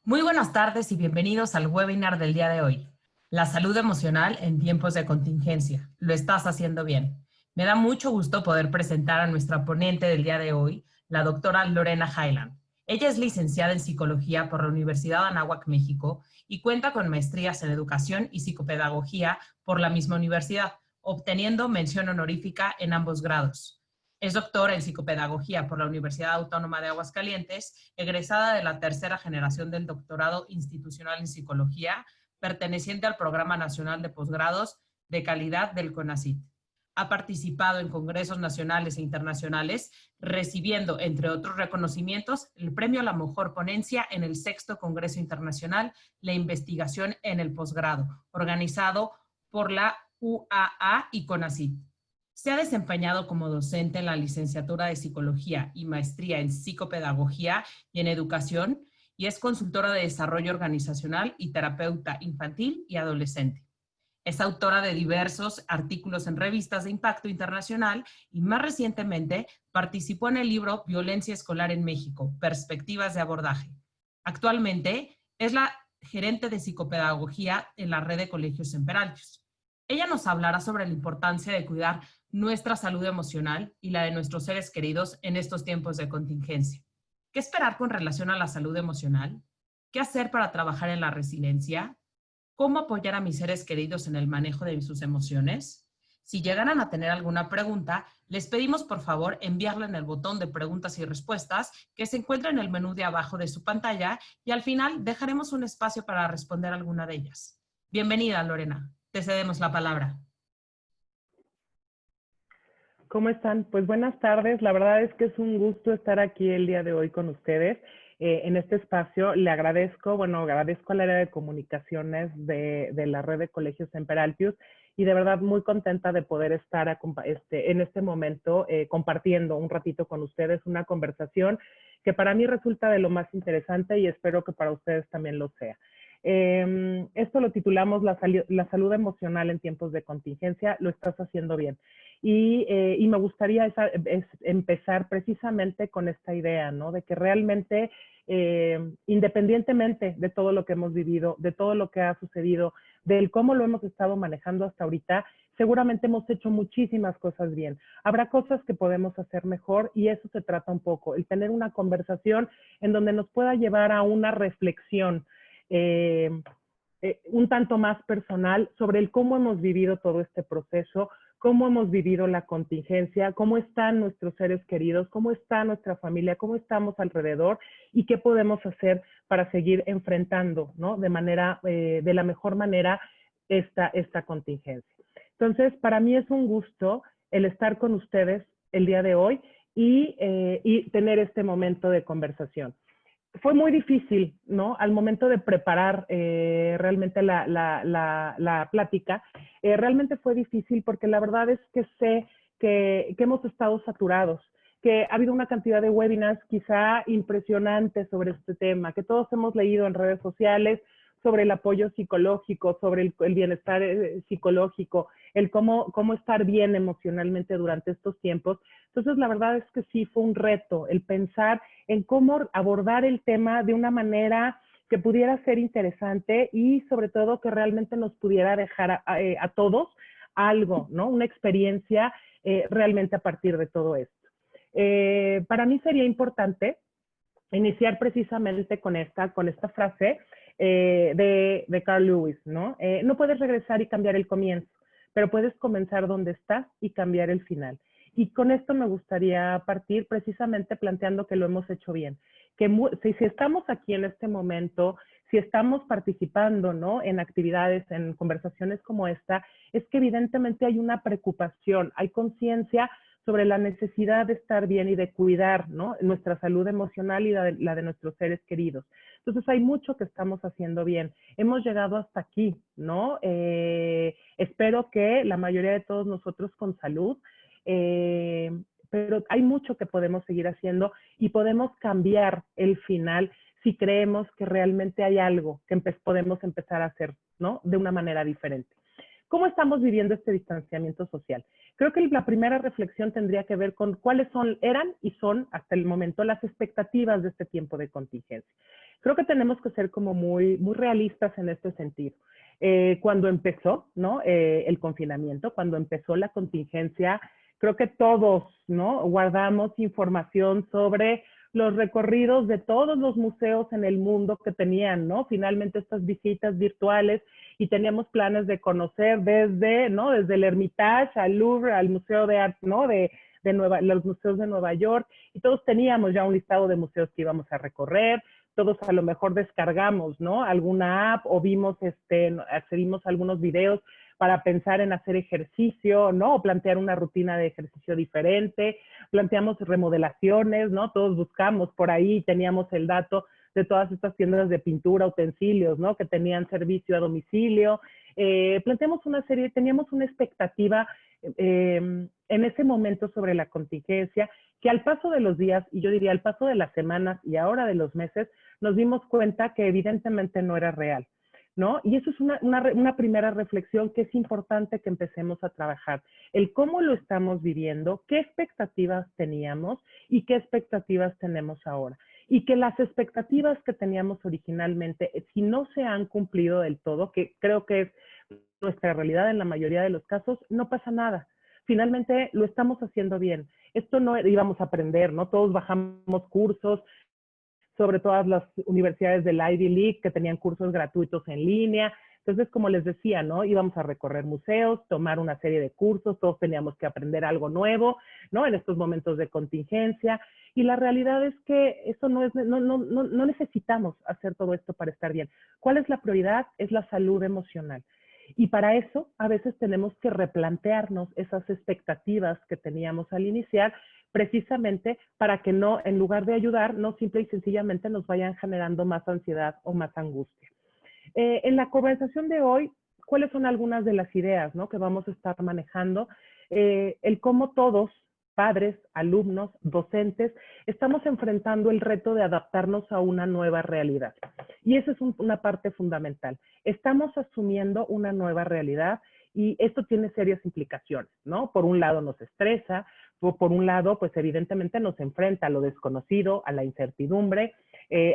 Muy buenas tardes y bienvenidos al webinar del día de hoy. La salud emocional en tiempos de contingencia. Lo estás haciendo bien. Me da mucho gusto poder presentar a nuestra ponente del día de hoy, la doctora Lorena Highland. Ella es licenciada en psicología por la Universidad de Anáhuac, México, y cuenta con maestrías en educación y psicopedagogía por la misma universidad, obteniendo mención honorífica en ambos grados. Es doctora en psicopedagogía por la Universidad Autónoma de Aguascalientes, egresada de la tercera generación del doctorado institucional en psicología, perteneciente al Programa Nacional de Posgrados de Calidad del CONACYT. Ha participado en congresos nacionales e internacionales, recibiendo, entre otros reconocimientos, el premio a la mejor ponencia en el sexto Congreso Internacional, la investigación en el posgrado, organizado por la UAA y CONACYT. Se ha desempeñado como docente en la licenciatura de Psicología y maestría en Psicopedagogía y en Educación, y es consultora de desarrollo organizacional y terapeuta infantil y adolescente. Es autora de diversos artículos en revistas de impacto internacional y más recientemente participó en el libro Violencia Escolar en México, Perspectivas de Abordaje. Actualmente es la gerente de psicopedagogía en la red de colegios Semperaltius. Ella nos hablará sobre la importancia de cuidar nuestra salud emocional y la de nuestros seres queridos en estos tiempos de contingencia. ¿Qué esperar con relación a la salud emocional? ¿Qué hacer para trabajar en la resiliencia? ¿Cómo apoyar a mis seres queridos en el manejo de sus emociones? Si llegaran a tener alguna pregunta, les pedimos por favor enviarla en el botón de preguntas y respuestas que se encuentra en el menú de abajo de su pantalla y al final dejaremos un espacio para responder alguna de ellas. Bienvenida, Lorena. Te cedemos la palabra. ¿Cómo están? Pues buenas tardes. La verdad es que es un gusto estar aquí el día de hoy con ustedes en este espacio. Le agradezco, agradezco al área de comunicaciones de la red de colegios Semperaltius y de verdad muy contenta de poder estar en este momento compartiendo un ratito con ustedes una conversación que para mí resulta de lo más interesante y espero que para ustedes también lo sea. Esto lo titulamos la salud emocional en tiempos de contingencia. Lo estás haciendo bien. Y me gustaría empezar precisamente con esta idea, ¿no? De que realmente, independientemente de todo lo que hemos vivido, de todo lo que ha sucedido, del cómo lo hemos estado manejando hasta ahorita, seguramente hemos hecho muchísimas cosas bien. Habrá cosas que podemos hacer mejor y eso se trata un poco, el tener una conversación en donde nos pueda llevar a una reflexión un tanto más personal sobre el cómo hemos vivido todo este proceso, cómo hemos vivido la contingencia, cómo están nuestros seres queridos, cómo está nuestra familia, cómo estamos alrededor y qué podemos hacer para seguir enfrentando, ¿no? De la mejor manera esta contingencia. Entonces, para mí es un gusto el estar con ustedes el día de hoy y tener este momento de conversación. Fue muy difícil, ¿no? Al momento de preparar realmente la plática, realmente fue difícil porque la verdad es que sé que hemos estado saturados, que ha habido una cantidad de webinars quizá impresionantes sobre este tema, que todos hemos leído en redes sociales sobre el apoyo psicológico, sobre el bienestar psicológico, el cómo estar bien emocionalmente durante estos tiempos. Entonces, la verdad es que sí fue un reto el pensar en cómo abordar el tema de una manera que pudiera ser interesante y sobre todo que realmente nos pudiera dejar a todos algo, ¿no? Una experiencia realmente a partir de todo esto. Para mí sería importante iniciar precisamente con esta frase de Carl Lewis, ¿no? No puedes regresar y cambiar el comienzo, pero puedes comenzar donde estás y cambiar el final. Y con esto me gustaría partir precisamente planteando que lo hemos hecho bien. Que si estamos aquí en este momento, si estamos participando, ¿no? En actividades, en conversaciones como esta, es que evidentemente hay una preocupación, hay conciencia sobre la necesidad de estar bien y de cuidar, ¿no? Nuestra salud emocional y la de nuestros seres queridos. Entonces hay mucho que estamos haciendo bien. Hemos llegado hasta aquí, ¿no? Espero que la mayoría de todos nosotros con salud, pero hay mucho que podemos seguir haciendo y podemos cambiar el final si creemos que realmente hay algo que podemos empezar a hacer, ¿no? De una manera diferente. ¿Cómo estamos viviendo este distanciamiento social? Creo que la primera reflexión tendría que ver con cuáles eran y son hasta el momento las expectativas de este tiempo de contingencia. Creo que tenemos que ser como muy realistas en este sentido. Cuando empezó, ¿no? El confinamiento, cuando empezó la contingencia, creo que todos, ¿no? Guardamos información sobre los recorridos de todos los museos en el mundo que tenían, ¿no? Finalmente estas visitas virtuales, y teníamos planes de conocer desde, ¿no? Desde el Hermitage al Louvre, al Museo de Arte, ¿no? Los museos de Nueva York, y todos teníamos ya un listado de museos que íbamos a recorrer. Todos a lo mejor descargamos, ¿no? Alguna app o vimos, accedimos a algunos videos para pensar en hacer ejercicio, ¿no? O plantear una rutina de ejercicio diferente, planteamos remodelaciones, ¿no? Todos buscamos por ahí, teníamos el dato de todas estas tiendas de pintura, utensilios, ¿no? Que tenían servicio a domicilio. Planteamos una serie, teníamos una expectativa en ese momento sobre la contingencia, que al paso de los días, y yo diría al paso de las semanas y ahora de los meses, nos dimos cuenta que evidentemente no era real, ¿no? Y eso es una primera reflexión que es importante que empecemos a trabajar. El cómo lo estamos viviendo, qué expectativas teníamos y qué expectativas tenemos ahora. Y que las expectativas que teníamos originalmente, si no se han cumplido del todo, que creo que es nuestra realidad en la mayoría de los casos, no pasa nada. Finalmente lo estamos haciendo bien. Esto no íbamos a aprender, ¿no? Todos bajamos cursos, sobre todas las universidades del Ivy League que tenían cursos gratuitos en línea. Entonces, como les decía, ¿no? Íbamos a recorrer museos, tomar una serie de cursos, todos teníamos que aprender algo nuevo, ¿no? En estos momentos de contingencia. Y la realidad es que eso no necesitamos hacer todo esto para estar bien. ¿Cuál es la prioridad? Es la salud emocional. Y para eso, a veces tenemos que replantearnos esas expectativas que teníamos al iniciar, precisamente para que no, en lugar de ayudar, no simple y sencillamente nos vayan generando más ansiedad o más angustia. En la conversación de hoy, ¿cuáles son algunas de las ideas, ¿no? Que vamos a estar manejando? El cómo todos, padres, alumnos, docentes, estamos enfrentando el reto de adaptarnos a una nueva realidad. Y esa es una parte fundamental. Estamos asumiendo una nueva realidad y esto tiene serias implicaciones, ¿no? Por un lado nos estresa, por un lado, pues evidentemente nos enfrenta a lo desconocido, a la incertidumbre.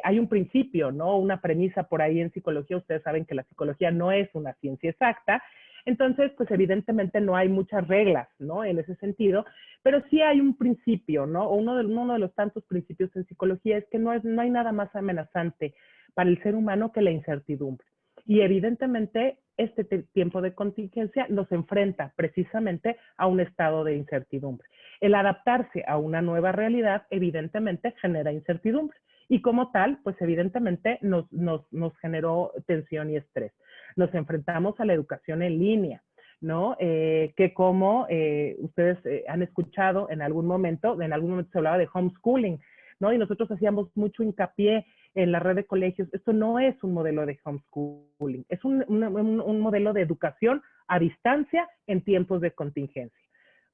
Hay un principio, ¿no? Una premisa por ahí en psicología. Ustedes saben que la psicología no es una ciencia exacta. Entonces, pues evidentemente no hay muchas reglas, ¿no? En ese sentido, pero sí hay un principio, ¿no? Uno de los tantos principios en psicología es que no hay nada más amenazante para el ser humano que la incertidumbre. Y evidentemente este tiempo de contingencia nos enfrenta precisamente a un estado de incertidumbre. El adaptarse a una nueva realidad evidentemente genera incertidumbre y como tal, pues evidentemente nos generó tensión y estrés. Nos enfrentamos a la educación en línea, ¿no? Que como ustedes han escuchado en algún momento se hablaba de homeschooling, ¿no? Y nosotros hacíamos mucho hincapié en la red de colegios. Esto no es un modelo de homeschooling, es un modelo de educación a distancia en tiempos de contingencia.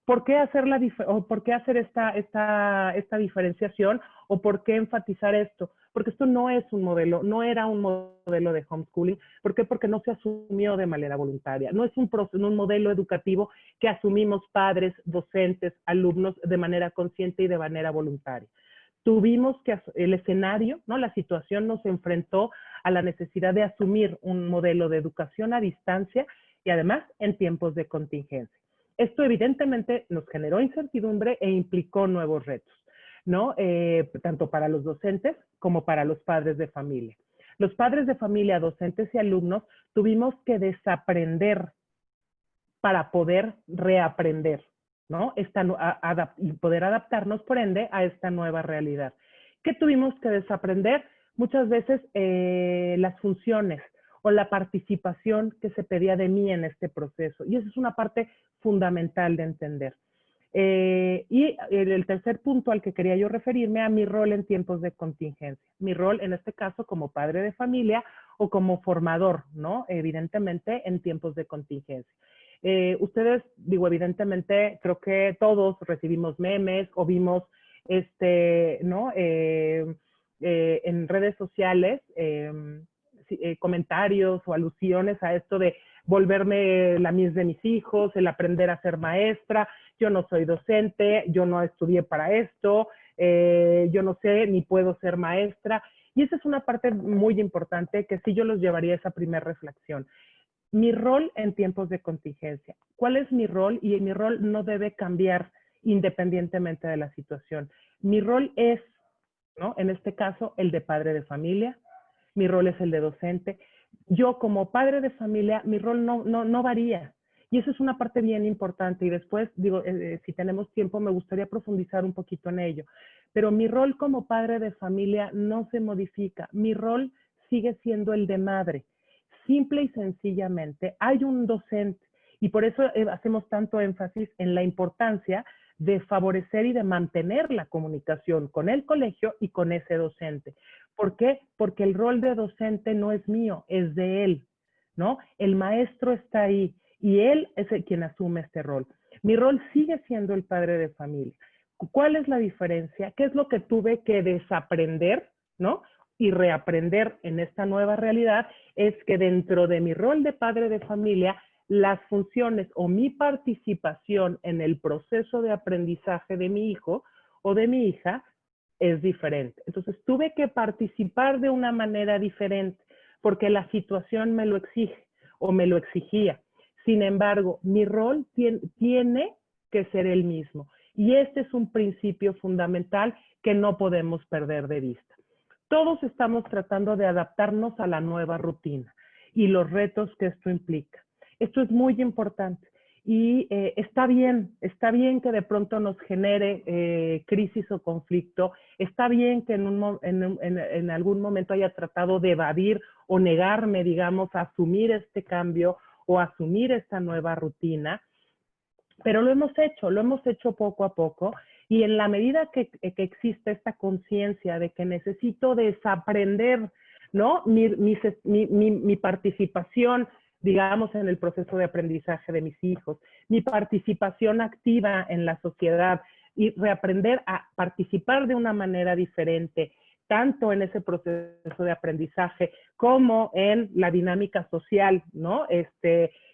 ¿Por qué hacer, por qué hacer esta diferenciación o por qué enfatizar esto? Porque esto no es un modelo, no era un modelo de homeschooling. ¿Por qué? Porque no se asumió de manera voluntaria. No es un modelo educativo que asumimos padres, docentes, alumnos de manera consciente y de manera voluntaria. Tuvimos que, el escenario, ¿no? La situación nos enfrentó a la necesidad de asumir un modelo de educación a distancia y además en tiempos de contingencia. Esto evidentemente nos generó incertidumbre e implicó nuevos retos, ¿no? Tanto para los docentes como para los padres de familia. Los padres de familia, docentes y alumnos tuvimos que desaprender para poder reaprender, ¿no? Y poder adaptarnos, por ende, a esta nueva realidad. ¿Qué tuvimos que desaprender? Muchas veces las funciones o la participación que se pedía de mí en este proceso. Y esa es una parte fundamental de entender. Y el tercer punto al que quería yo referirme a mi rol en tiempos de contingencia. Mi rol en este caso como padre de familia o como formador, ¿no? Evidentemente en tiempos de contingencia. Ustedes, digo, evidentemente, creo que todos recibimos memes o vimos, ¿no? En redes sociales, comentarios o alusiones a esto de volverme la Miss de mis hijos, el aprender a ser maestra, yo no soy docente, yo no estudié para esto, yo no sé ni puedo ser maestra. Y esa es una parte muy importante que sí yo los llevaría a esa primera reflexión. Mi rol en tiempos de contingencia. ¿Cuál es mi rol? Y mi rol no debe cambiar independientemente de la situación. Mi rol es, ¿no? En este caso, el de padre de familia. Mi rol es el de docente. Yo como padre de familia, mi rol no varía. Y eso es una parte bien importante. Y después, digo, si tenemos tiempo, me gustaría profundizar un poquito en ello. Pero mi rol como padre de familia no se modifica. Mi rol sigue siendo el de madre. Simple y sencillamente, hay un docente. Y por eso hacemos tanto énfasis en la importancia de favorecer y de mantener la comunicación con el colegio y con ese docente. ¿Por qué? Porque el rol de docente no es mío, es de él, ¿no? El maestro está ahí y él es el quien asume este rol. Mi rol sigue siendo el padre de familia. ¿Cuál es la diferencia? ¿Qué es lo que tuve que desaprender, ¿no? Y reaprender en esta nueva realidad? Es que dentro de mi rol de padre de familia, las funciones o mi participación en el proceso de aprendizaje de mi hijo o de mi hija es diferente. Entonces tuve que participar de una manera diferente porque la situación me lo exige o me lo exigía. Sin embargo, mi rol tiene que ser el mismo. Y este es un principio fundamental que no podemos perder de vista. Todos estamos tratando de adaptarnos a la nueva rutina y los retos que esto implica. Esto es muy importante y está bien que de pronto nos genere crisis o conflicto, está bien que en algún momento haya tratado de evadir o negarme, digamos, a asumir este cambio o asumir esta nueva rutina, pero lo hemos hecho poco a poco y en la medida que existe esta conciencia de que necesito desaprender, ¿no? Mi participación, digamos, en el proceso de aprendizaje de mis hijos, mi participación activa en la sociedad y reaprender a participar de una manera diferente, tanto en ese proceso de aprendizaje como en la dinámica social, ¿no?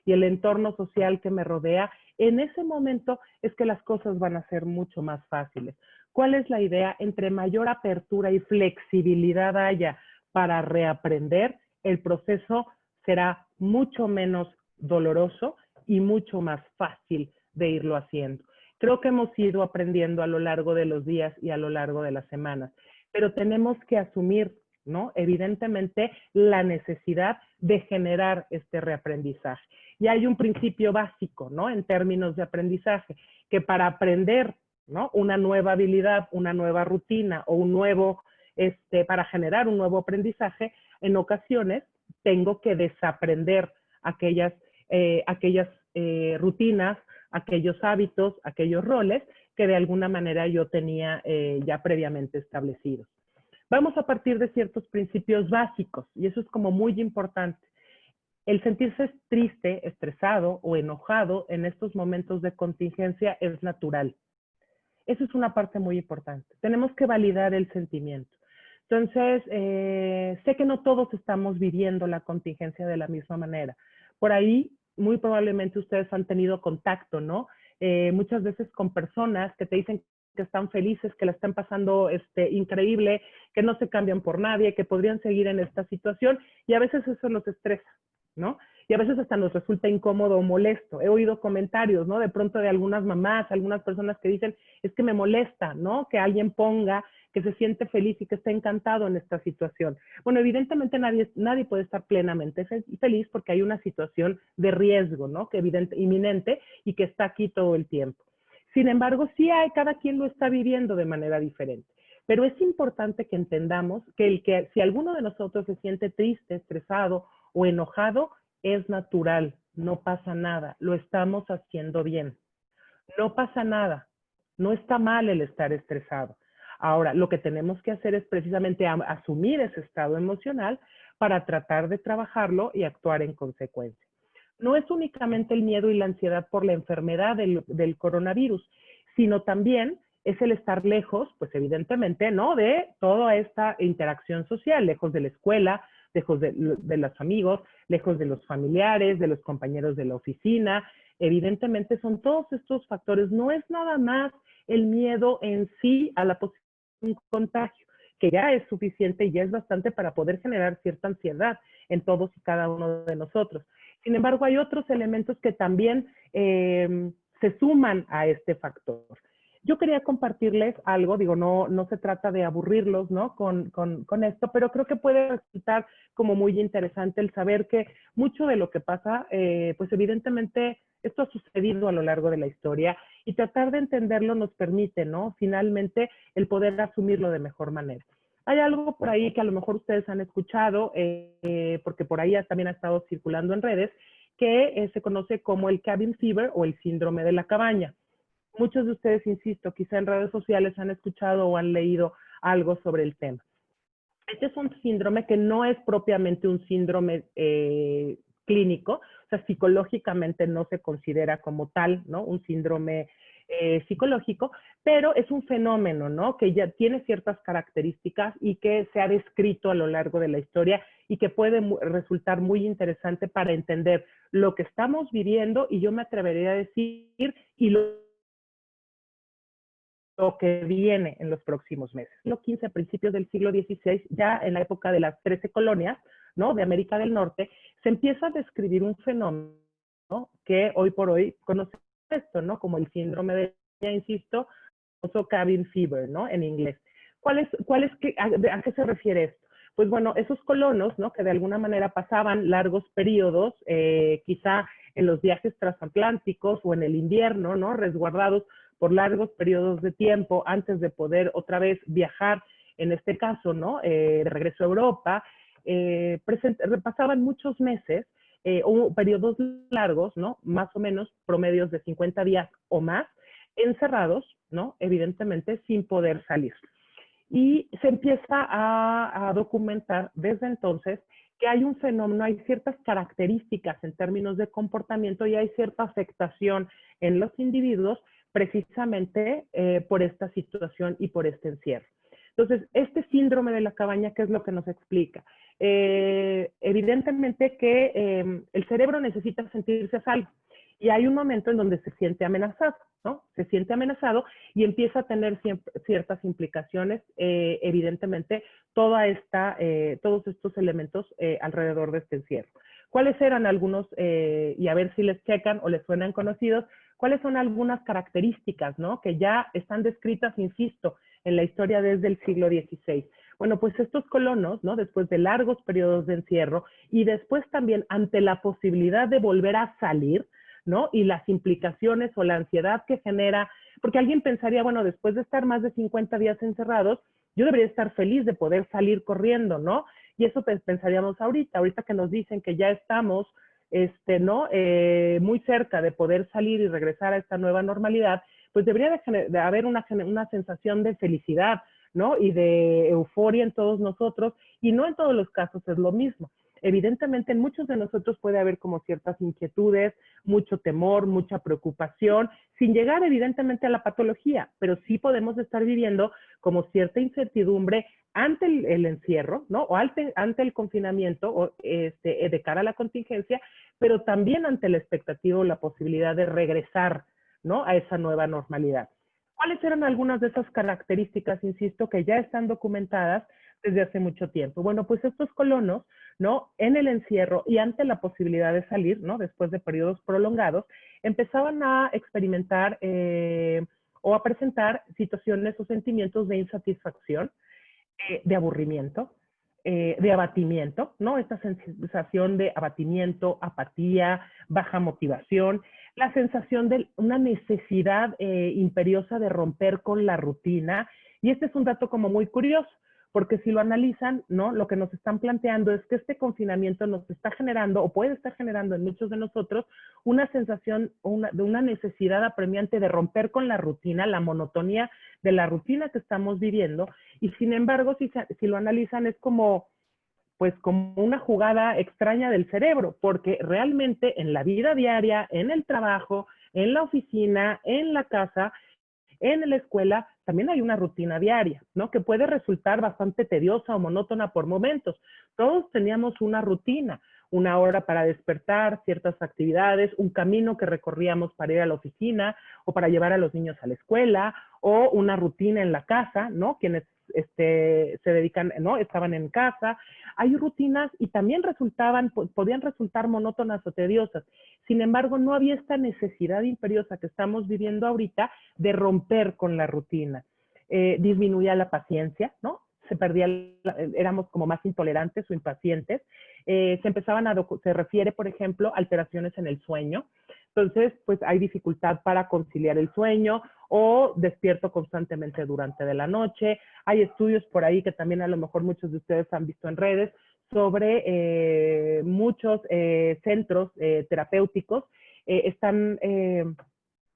Y el entorno social que me rodea, en ese momento es que las cosas van a ser mucho más fáciles. ¿Cuál es la idea? Entre mayor apertura y flexibilidad haya para reaprender, el proceso será mucho menos doloroso y mucho más fácil de irlo haciendo. Creo que hemos ido aprendiendo a lo largo de los días y a lo largo de las semanas, pero tenemos que asumir, ¿no? Evidentemente, la necesidad de generar este reaprendizaje. Y hay un principio básico, ¿no? En términos de aprendizaje, que para aprender, ¿no? Una nueva habilidad, una nueva rutina o un nuevo, para generar un nuevo aprendizaje, en ocasiones tengo que desaprender aquellas rutinas, aquellos hábitos, aquellos roles que de alguna manera yo tenía ya previamente establecidos. Vamos a partir de ciertos principios básicos y eso es como muy importante. El sentirse triste, estresado o enojado en estos momentos de contingencia es natural. Eso es una parte muy importante. Tenemos que validar el sentimiento. Entonces, sé que no todos estamos viviendo la contingencia de la misma manera. Por ahí, muy probablemente ustedes han tenido contacto, ¿no? Muchas veces con personas que te dicen que están felices, que la están pasando increíble, que no se cambian por nadie, que podrían seguir en esta situación y a veces eso nos estresa, ¿no? Y a veces hasta nos resulta incómodo o molesto. He oído comentarios, ¿no? De pronto de algunas mamás, algunas personas que dicen, es que me molesta, ¿no? Que alguien ponga que se siente feliz y que está encantado en esta situación. Bueno, evidentemente nadie puede estar plenamente feliz porque hay una situación de riesgo, ¿no? Que inminente y que está aquí todo el tiempo. Sin embargo, sí cada quien lo está viviendo de manera diferente. Pero es importante que entendamos que si alguno de nosotros se siente triste, estresado o enojado, es natural, no pasa nada, lo estamos haciendo bien. No pasa nada, no está mal el estar estresado. Ahora, lo que tenemos que hacer es precisamente asumir ese estado emocional para tratar de trabajarlo y actuar en consecuencia. No es únicamente el miedo y la ansiedad por la enfermedad del coronavirus, sino también es el estar lejos, pues evidentemente, ¿no? De toda esta interacción social, lejos de la escuela, lejos de los amigos, lejos de los familiares, de los compañeros de la oficina. Evidentemente son todos estos factores. No es nada más el miedo en sí a la posibilidad de un contagio, que ya es suficiente y ya es bastante para poder generar cierta ansiedad en todos y cada uno de nosotros. Sin embargo, hay otros elementos que también se suman a este factor. Yo quería compartirles algo, digo, no se trata de aburrirlos, ¿no? Con esto, pero creo que puede resultar como muy interesante el saber que mucho de lo que pasa, pues evidentemente esto ha sucedido a lo largo de la historia y tratar de entenderlo nos permite, ¿no? Finalmente el poder asumirlo de mejor manera. Hay algo por ahí que a lo mejor ustedes han escuchado, porque por ahí también ha estado circulando en redes, que se conoce como el cabin fever o el síndrome de la cabaña. Muchos de ustedes, insisto, quizá en redes sociales han escuchado o han leído algo sobre el tema. Este es un síndrome que no es propiamente un síndrome clínico, o sea, psicológicamente no se considera como tal, ¿no? Un síndrome psicológico, pero es un fenómeno, ¿no? Que ya tiene ciertas características y que se ha descrito a lo largo de la historia y que puede resultar muy interesante para entender lo que estamos viviendo y yo me atrevería a decir y lo que viene en los próximos meses. Siglo XV, a principios del siglo XVI, ya en la época de las 13 colonias, ¿no? De América del Norte, se empieza a describir un fenómeno, ¿no? Que hoy por hoy conocemos esto, ¿no? Como el síndrome de, ya insisto, famoso cabin fever, ¿no? En inglés. ¿A qué se refiere esto? Pues bueno, esos colonos, ¿no? Que de alguna manera pasaban largos periodos, quizá en los viajes transatlánticos o en el invierno, ¿no? Resguardados por largos periodos de tiempo antes de poder otra vez viajar, en este caso, ¿no? De regreso a Europa, pasaban muchos meses o periodos largos, ¿no? Más o menos promedios de 50 días o más, encerrados, ¿no? Evidentemente sin poder salir. Y se empieza a documentar desde entonces que hay un fenómeno, hay ciertas características en términos de comportamiento y hay cierta afectación en los individuos precisamente por esta situación y por este encierro. Entonces, este síndrome de la cabaña, ¿qué es lo que nos explica? Evidentemente que el cerebro necesita sentirse a salvo y hay un momento en donde se siente amenazado, ¿no? Se siente amenazado y empieza a tener ciertas implicaciones, evidentemente, todos estos elementos alrededor de este encierro. ¿Cuáles eran algunos, y a ver si les checan o les suenan conocidos, cuáles son algunas características, ¿no? Que ya están descritas, insisto, en la historia desde el siglo XVI? Bueno, pues estos colonos, ¿no? Después de largos periodos de encierro y después también ante la posibilidad de volver a salir, ¿no? Y las implicaciones o la ansiedad que genera, porque alguien pensaría, bueno, después de estar más de 50 días encerrados, yo debería estar feliz de poder salir corriendo, ¿no? Y eso pensaríamos ahorita que nos dicen que ya estamos, ¿no? Muy cerca de poder salir y regresar a esta nueva normalidad, pues debería de haber una sensación de felicidad, ¿no? Y de euforia en todos nosotros, y no en todos los casos es lo mismo. Evidentemente, en muchos de nosotros puede haber como ciertas inquietudes, mucho temor, mucha preocupación, sin llegar evidentemente a la patología, pero sí podemos estar viviendo como cierta incertidumbre ante el encierro, ¿no? O ante el confinamiento, o de cara a la contingencia, pero también ante la expectativa o la posibilidad de regresar, ¿no? A esa nueva normalidad. ¿Cuáles eran algunas de esas características, insisto, que ya están documentadas desde hace mucho tiempo? Bueno, pues estos colonos, ¿no? En el encierro y ante la posibilidad de salir, ¿no? Después de periodos prolongados, empezaban a experimentar o a presentar situaciones o sentimientos de insatisfacción, de aburrimiento, de abatimiento, ¿no? Esta sensación de abatimiento, apatía, baja motivación, la sensación de una necesidad imperiosa de romper con la rutina. Y este es un dato como muy curioso, porque si lo analizan, ¿no? Lo que nos están planteando es que este confinamiento nos está generando, o puede estar generando en muchos de nosotros, una sensación de una necesidad apremiante de romper con la rutina, la monotonía de la rutina que estamos viviendo, y sin embargo, si lo analizan, es como, pues como una jugada extraña del cerebro, porque realmente en la vida diaria, en el trabajo, en la oficina, en la casa, en la escuela, también hay una rutina diaria, ¿no? Que puede resultar bastante tediosa o monótona por momentos. Todos teníamos una rutina, una hora para despertar, ciertas actividades, un camino que recorríamos para ir a la oficina o para llevar a los niños a la escuela, o una rutina en la casa, ¿no? Quienes se dedican, ¿no? Estaban en casa. Hay rutinas y también podían resultar monótonas o tediosas. Sin embargo, no había esta necesidad imperiosa que estamos viviendo ahorita de romper con la rutina. Disminuía la paciencia, ¿no? Éramos como más intolerantes o impacientes. Se refiere, por ejemplo, a alteraciones en el sueño. Entonces, pues hay dificultad para conciliar el sueño o despierto constantemente durante de la noche. Hay estudios por ahí que también a lo mejor muchos de ustedes han visto en redes sobre muchos centros terapéuticos están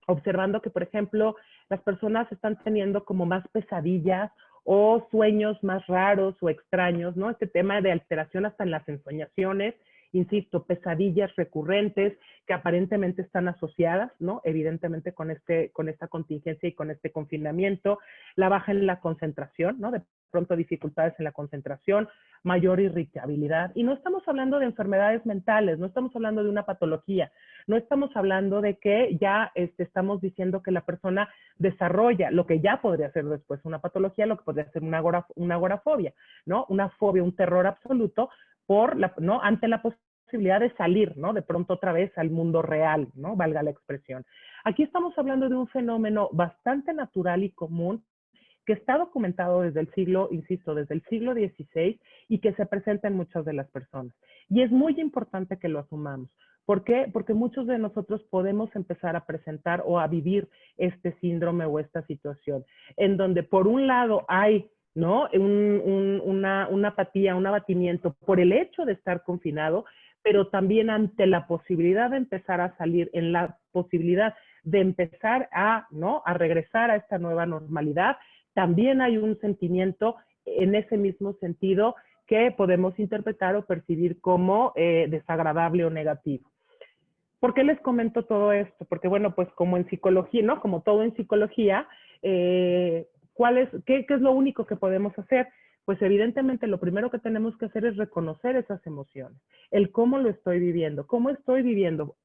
observando que, por ejemplo, las personas están teniendo como más pesadillas o sueños más raros o extraños, ¿no? Este tema de alteración hasta en las ensoñaciones, insisto, pesadillas recurrentes que aparentemente están asociadas, ¿no? Evidentemente con esta contingencia y con este confinamiento, la baja en la concentración, ¿no? De pronto dificultades en la concentración, mayor irritabilidad. Y no estamos hablando de enfermedades mentales, no estamos hablando de una patología, no estamos hablando de que ya estamos diciendo que la persona desarrolla lo que ya podría ser después una patología, lo que podría ser una agorafobia, ¿no? Una fobia, un terror absoluto ¿no? Ante la posibilidad de salir, ¿no? De pronto otra vez al mundo real, ¿no? Valga la expresión. Aquí estamos hablando de un fenómeno bastante natural y común que está documentado desde el siglo, insisto, desde el siglo XVI y que se presenta en muchas de las personas. Y es muy importante que lo asumamos. ¿Por qué? Porque muchos de nosotros podemos empezar a presentar o a vivir este síndrome o esta situación, en donde por un lado hay, ¿no? Una apatía, un abatimiento por el hecho de estar confinado, pero también ante la posibilidad de empezar a salir, en la posibilidad de empezar ¿no? A regresar a esta nueva normalidad, también hay un sentimiento en ese mismo sentido que podemos interpretar o percibir como desagradable o negativo. ¿Por qué les comento todo esto? Porque, bueno, pues como en psicología, ¿no? Como todo en psicología, ¿qué es lo único que podemos hacer? Pues evidentemente lo primero que tenemos que hacer es reconocer esas emociones, el cómo lo estoy viviendo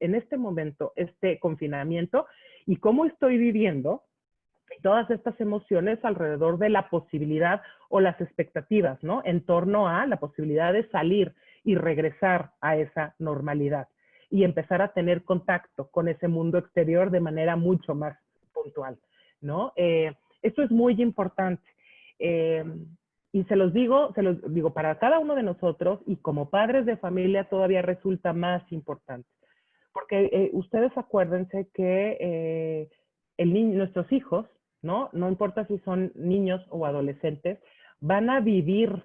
en este momento este confinamiento y cómo estoy viviendo todas estas emociones alrededor de la posibilidad o las expectativas, ¿no? En torno a la posibilidad de salir y regresar a esa normalidad y empezar a tener contacto con ese mundo exterior de manera mucho más puntual, ¿no? Esto es muy importante. Y se los digo para cada uno de nosotros y como padres de familia todavía resulta más importante. Porque ustedes acuérdense que nuestros hijos, ¿no? No importa si son niños o adolescentes, van a vivir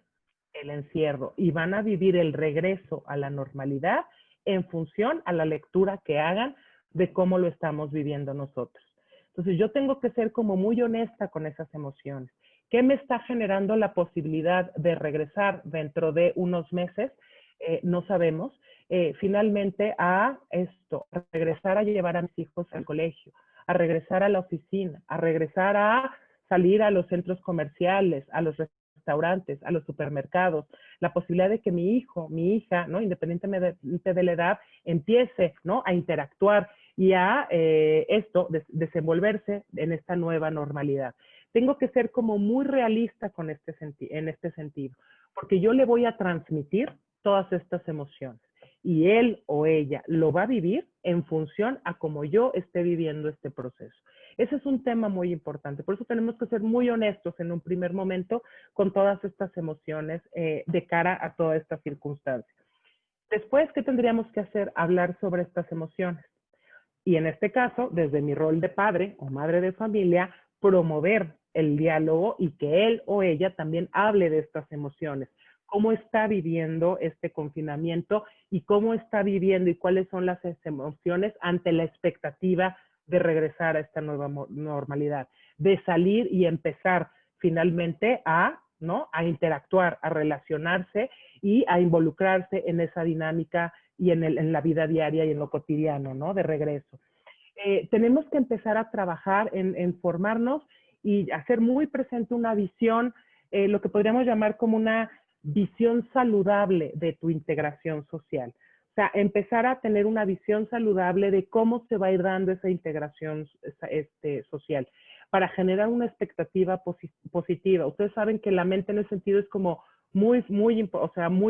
el encierro y van a vivir el regreso a la normalidad en función a la lectura que hagan de cómo lo estamos viviendo nosotros. Entonces yo tengo que ser como muy honesta con esas emociones. ¿Qué me está generando la posibilidad de regresar dentro de unos meses? No sabemos. Finalmente a regresar a llevar a mis hijos al colegio, a regresar a la oficina, a regresar a salir a los centros comerciales, a los restaurantes, a los supermercados, la posibilidad de que mi hijo, mi hija, ¿no? Independientemente de la edad, empiece, ¿no? A interactuar y a desenvolverse en esta nueva normalidad. Tengo que ser como muy realista en este sentido, porque yo le voy a transmitir todas estas emociones y él o ella lo va a vivir en función a cómo yo esté viviendo este proceso. Ese es un tema muy importante, por eso tenemos que ser muy honestos en un primer momento con todas estas emociones de cara a toda esta circunstancia. Después, ¿qué tendríamos que hacer? Hablar sobre estas emociones. Y en este caso, desde mi rol de padre o madre de familia, promover el diálogo y que él o ella también hable de estas emociones. Cómo está viviendo este confinamiento y cómo está viviendo y cuáles son las emociones ante la expectativa de regresar a esta nueva normalidad, de salir y empezar finalmente ¿no? A interactuar, a relacionarse y a involucrarse en esa dinámica y en la vida diaria y en lo cotidiano, ¿no? De regreso. Tenemos que empezar a trabajar en formarnos y hacer muy presente una visión, lo que podríamos llamar como una visión saludable de tu integración social. O sea, empezar a tener una visión saludable de cómo se va a ir dando esa integración social. para generar una expectativa positiva. Ustedes saben que la mente en ese sentido es como muy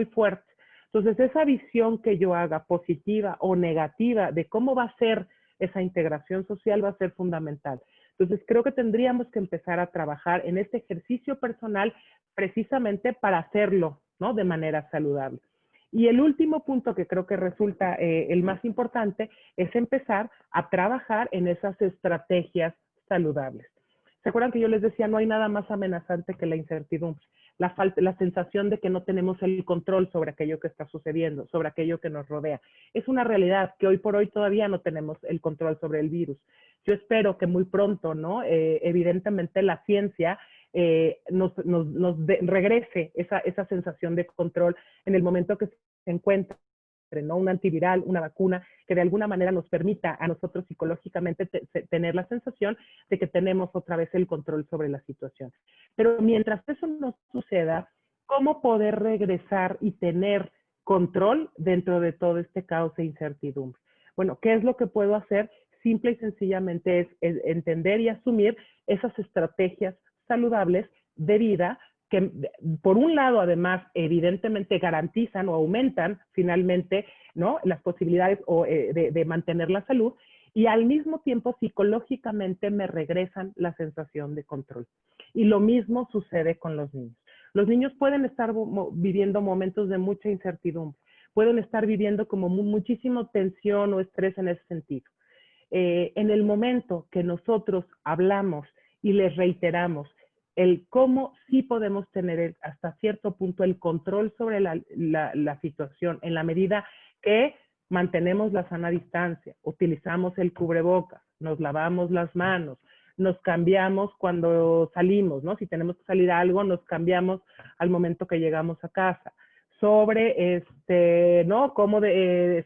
fuerte. Entonces, esa visión que yo haga positiva o negativa de cómo va a ser esa integración social va a ser fundamental. Entonces, creo que tendríamos que empezar a trabajar en este ejercicio personal precisamente para hacerlo, ¿no? De manera saludable. Y el último punto que creo que resulta el más importante es empezar a trabajar en esas estrategias saludables. ¿Se acuerdan que yo les decía, no hay nada más amenazante que la incertidumbre? La sensación de que no tenemos el control sobre aquello que está sucediendo, sobre aquello que nos rodea. Es una realidad que hoy por hoy todavía no tenemos el control sobre el virus. Yo espero que muy pronto, ¿no? Evidentemente la ciencia regrese esa sensación de control en el momento que se encuentra, ¿no? Un antiviral, una vacuna, que de alguna manera nos permita a nosotros psicológicamente tener la sensación de que tenemos otra vez el control sobre la situación. Pero mientras eso no suceda, ¿cómo poder regresar y tener control dentro de todo este caos e incertidumbre? Bueno, ¿qué es lo que puedo hacer? Simple y sencillamente es entender y asumir esas estrategias saludables de vida que por un lado además evidentemente garantizan o aumentan finalmente, ¿no? Las posibilidades de mantener la salud y al mismo tiempo psicológicamente me regresan la sensación de control. Y lo mismo sucede con los niños. Los niños pueden estar viviendo momentos de mucha incertidumbre, pueden estar viviendo como muchísima tensión o estrés en ese sentido. En el momento que nosotros hablamos y les reiteramos el cómo sí podemos tener hasta cierto punto el control sobre la situación, en la medida que mantenemos la sana distancia, utilizamos el cubrebocas, nos lavamos las manos, nos cambiamos cuando salimos, ¿no? Si tenemos que salir a algo, nos cambiamos al momento que llegamos a casa. Sobre, ¿no? Cómo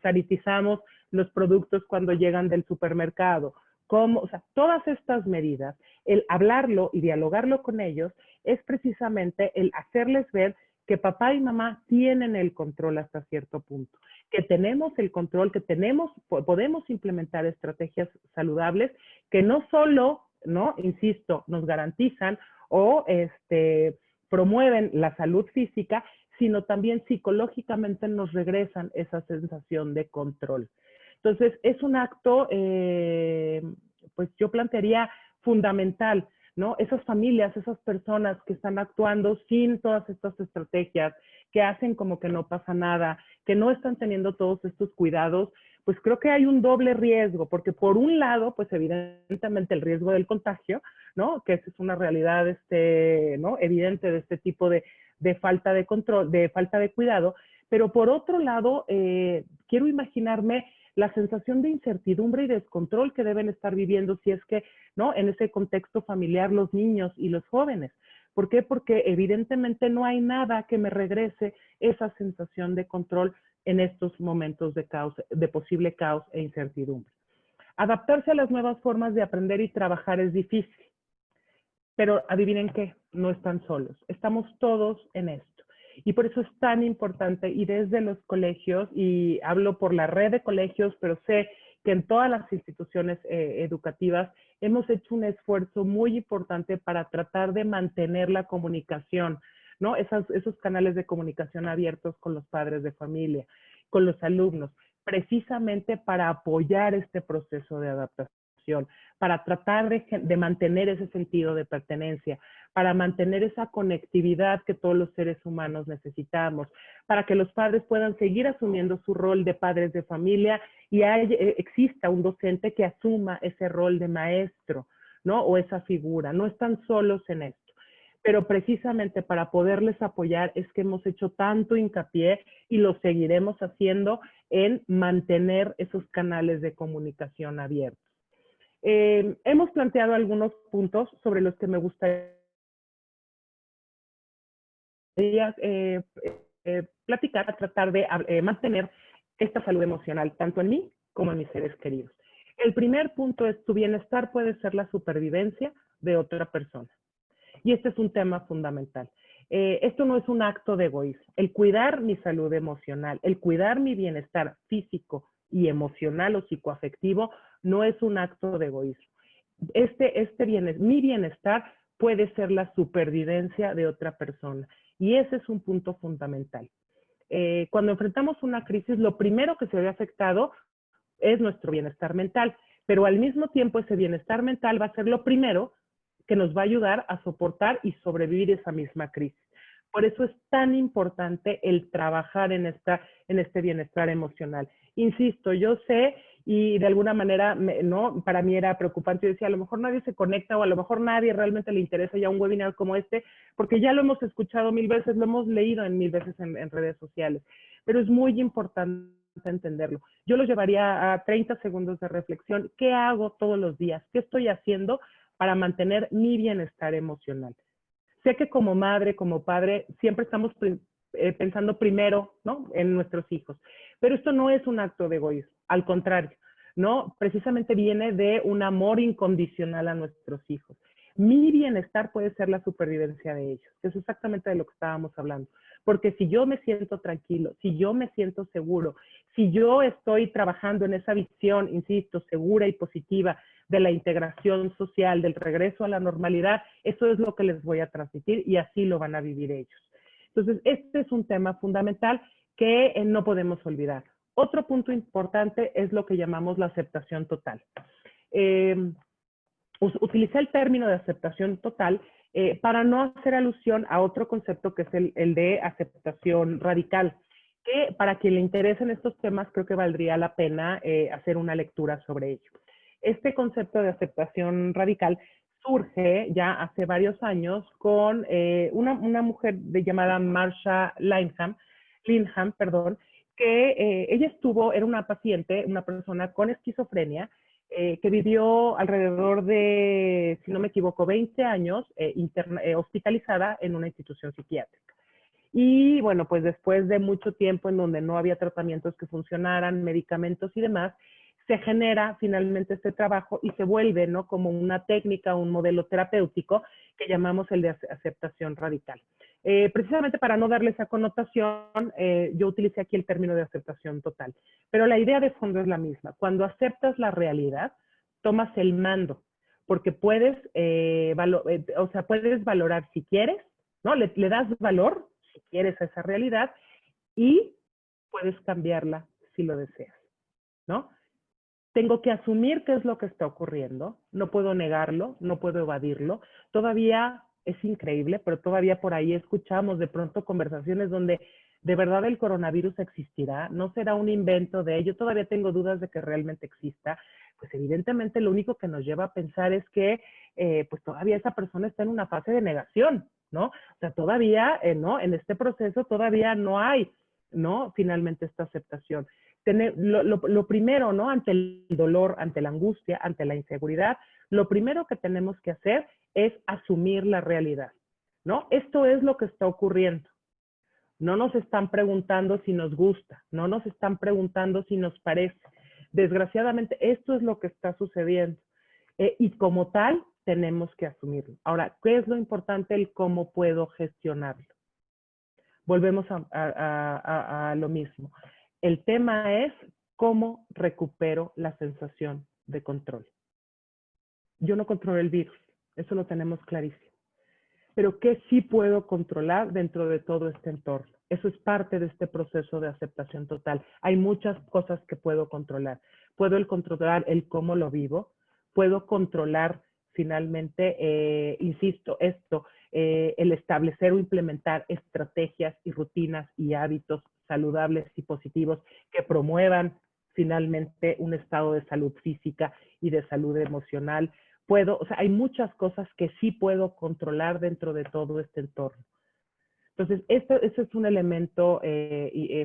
sanitizamos los productos cuando llegan del supermercado. O sea, todas estas medidas, el hablarlo y dialogarlo con ellos es precisamente el hacerles ver que papá y mamá tienen el control hasta cierto punto, que tenemos el control, que podemos implementar estrategias saludables que no solo, ¿no? Insisto, nos garantizan o promueven la salud física, sino también psicológicamente nos regresan esa sensación de control. Entonces, es un acto, pues yo plantearía fundamental, ¿no? Esas familias, esas personas que están actuando sin todas estas estrategias, que hacen como que no pasa nada, que no están teniendo todos estos cuidados, pues creo que hay un doble riesgo, porque por un lado, pues evidentemente el riesgo del contagio, ¿no? Que esa es una realidad, ¿no? Evidente de este tipo de falta de control, de falta de cuidado, pero por otro lado, quiero imaginarme la sensación de incertidumbre y descontrol que deben estar viviendo si es que, ¿no? En ese contexto familiar los niños y los jóvenes. ¿Por qué? Porque evidentemente no hay nada que me regrese esa sensación de control en estos momentos de caos, de posible caos e incertidumbre. Adaptarse a las nuevas formas de aprender y trabajar es difícil, pero adivinen qué, no están solos, estamos todos en esto. Y por eso es tan importante, y desde los colegios, y hablo por la red de colegios, pero sé que en todas las instituciones educativas hemos hecho un esfuerzo muy importante para tratar de mantener la comunicación, ¿no? Esos canales de comunicación abiertos con los padres de familia, con los alumnos, precisamente para apoyar este proceso de adaptación, para tratar de mantener ese sentido de pertenencia, para mantener esa conectividad que todos los seres humanos necesitamos, para que los padres puedan seguir asumiendo su rol de padres de familia y exista un docente que asuma ese rol de maestro, ¿no? O esa figura. No están solos en esto. Pero precisamente para poderles apoyar es que hemos hecho tanto hincapié y lo seguiremos haciendo en mantener esos canales de comunicación abiertos. Hemos planteado algunos puntos sobre los que me gustaría platicar, tratar de mantener esta salud emocional, tanto en mí como en mis seres queridos. El primer punto es: tu bienestar puede ser la supervivencia de otra persona. Y este es un tema fundamental. Esto no es un acto de egoísmo. El cuidar mi salud emocional, el cuidar mi bienestar físico y emocional o psicoafectivo no es un acto de egoísmo. mi bienestar puede ser la supervivencia de otra persona. Y ese es un punto fundamental. Cuando enfrentamos una crisis, lo primero que se ve afectado es nuestro bienestar mental, pero al mismo tiempo ese bienestar mental va a ser lo primero que nos va a ayudar a soportar y sobrevivir esa misma crisis. Por eso es tan importante el trabajar en este bienestar emocional. Insisto, yo sé y de alguna manera, ¿no? Para mí era preocupante. Yo decía, a lo mejor nadie se conecta o a lo mejor nadie realmente le interesa ya un webinar como este, porque ya lo hemos escuchado 1000 veces, lo hemos leído 1000 veces en redes sociales. Pero es muy importante entenderlo. Yo lo llevaría a 30 segundos de reflexión. ¿Qué hago todos los días? ¿Qué estoy haciendo para mantener mi bienestar emocional? Sé que como madre, como padre, siempre estamos pensando primero, ¿no? En nuestros hijos. Pero esto no es un acto de egoísmo, al contrario, ¿no? Precisamente viene de un amor incondicional a nuestros hijos. Mi bienestar puede ser la supervivencia de ellos. Es exactamente de lo que estábamos hablando. Porque si yo me siento tranquilo, si yo me siento seguro, si yo estoy trabajando en esa visión, insisto, segura y positiva de la integración social, del regreso a la normalidad, eso es lo que les voy a transmitir y así lo van a vivir ellos. Entonces, este es un tema fundamental que no podemos olvidar. Otro punto importante es lo que llamamos la aceptación total. Utilicé el término de aceptación total para no hacer alusión a otro concepto que es el de aceptación radical, que para quien le interesen estos temas creo que valdría la pena hacer una lectura sobre ello. Este concepto de aceptación radical surge ya hace varios años con una mujer llamada Marsha Linehan, que ella era una paciente, una persona con esquizofrenia, que vivió alrededor de, si no me equivoco, 20 años hospitalizada en una institución psiquiátrica. Y bueno, pues después de mucho tiempo en donde no había tratamientos que funcionaran, medicamentos y demás, se genera finalmente este trabajo y se vuelve, ¿no? Como una técnica, un modelo terapéutico que llamamos el de aceptación radical. Precisamente para no darle esa connotación, yo utilicé aquí el término de aceptación total. Pero la idea de fondo es la misma. Cuando aceptas la realidad, tomas el mando, porque puedes valorar si quieres, ¿no? Le das valor si quieres a esa realidad y puedes cambiarla si lo deseas, ¿no? Tengo que asumir qué es lo que está ocurriendo, no puedo negarlo, no puedo evadirlo. Todavía es increíble, pero todavía por ahí escuchamos de pronto conversaciones donde de verdad el coronavirus existirá, no será un invento de ello, todavía tengo dudas de que realmente exista. Pues evidentemente lo único que nos lleva a pensar es que pues todavía esa persona está en una fase de negación, ¿no? O sea, todavía, ¿no? En este proceso todavía no hay, ¿no? Finalmente esta aceptación. Lo primero, ¿no? Ante el dolor, ante la angustia, ante la inseguridad, lo primero que tenemos que hacer es asumir la realidad, ¿no? Esto es lo que está ocurriendo. No nos están preguntando si nos gusta, no nos están preguntando si nos parece. Desgraciadamente, esto es lo que está sucediendo. Y como tal, tenemos que asumirlo. Ahora, ¿qué es lo importante? El cómo puedo gestionarlo. Volvemos a lo mismo. El tema es cómo recupero la sensación de control. Yo no controlo el virus, eso lo tenemos clarísimo. Pero ¿qué sí puedo controlar dentro de todo este entorno? Eso es parte de este proceso de aceptación total. Hay muchas cosas que puedo controlar. Puedo controlar el cómo lo vivo, puedo controlar finalmente, insisto, el establecer o implementar estrategias y rutinas y hábitos saludables y positivos que promuevan finalmente un estado de salud física y de salud emocional. Hay muchas cosas que sí puedo controlar dentro de todo este entorno. Entonces, eso es un elemento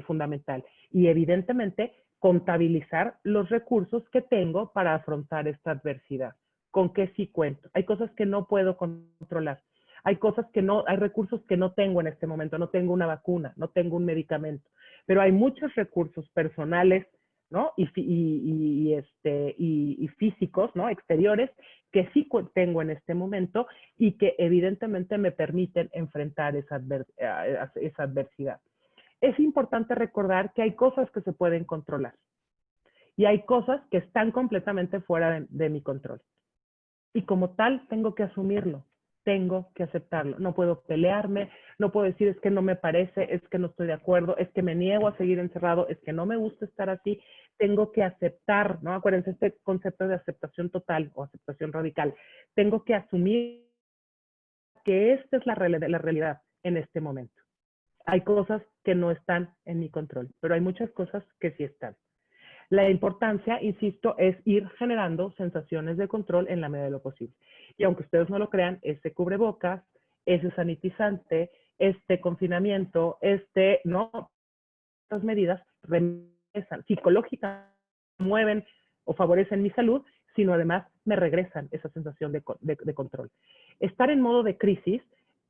fundamental. Y evidentemente, contabilizar los recursos que tengo para afrontar esta adversidad. ¿Con qué sí cuento? Hay cosas que no puedo controlar. Hay recursos que no tengo en este momento. No tengo una vacuna, no tengo un medicamento. Pero hay muchos recursos personales, ¿no? Y físicos, ¿no? Exteriores, que sí tengo en este momento y que evidentemente me permiten enfrentar esa adversidad. Es importante recordar que hay cosas que se pueden controlar y hay cosas que están completamente fuera de mi control. y como tal tengo que asumirlo, tengo que aceptarlo. No puedo pelearme, no puedo decir es que no me parece, es que no estoy de acuerdo, es que me niego a seguir encerrado, es que no me gusta estar así. Tengo que aceptar, ¿no? Acuérdense este concepto de aceptación total o aceptación radical. Tengo que asumir que esta es la realidad en este momento. Hay cosas que no están en mi control, pero hay muchas cosas que sí están. La importancia, insisto, es ir generando sensaciones de control en la medida de lo posible. Y aunque ustedes no lo crean, ese cubrebocas, ese sanitizante, este confinamiento, ¿no? Estas medidas regresan, psicológicamente mueven o favorecen mi salud, sino además me regresan esa sensación de control. Estar en modo de crisis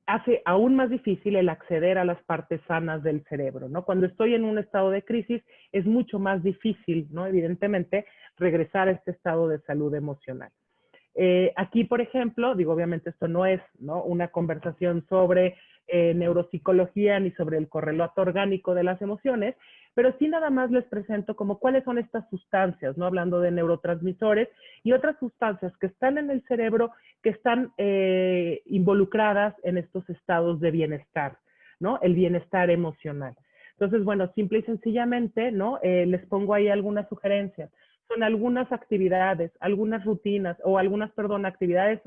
hace aún más difícil el acceder a las partes sanas del cerebro, ¿no? Cuando estoy en un estado de crisis es mucho más difícil, ¿no? Evidentemente, regresar a este estado de salud emocional. Aquí, por ejemplo, digo, obviamente esto no es, ¿no?, una conversación sobre neuropsicología ni sobre el correlato orgánico de las emociones, pero sí nada más les presento como cuáles son estas sustancias, ¿no? Hablando de neurotransmisores y otras sustancias que están en el cerebro que están involucradas en estos estados de bienestar, ¿no? El bienestar emocional. Entonces, bueno, simple y sencillamente, ¿no? Les pongo ahí algunas sugerencias. Son algunas actividades, algunas rutinas o algunas, perdón, actividades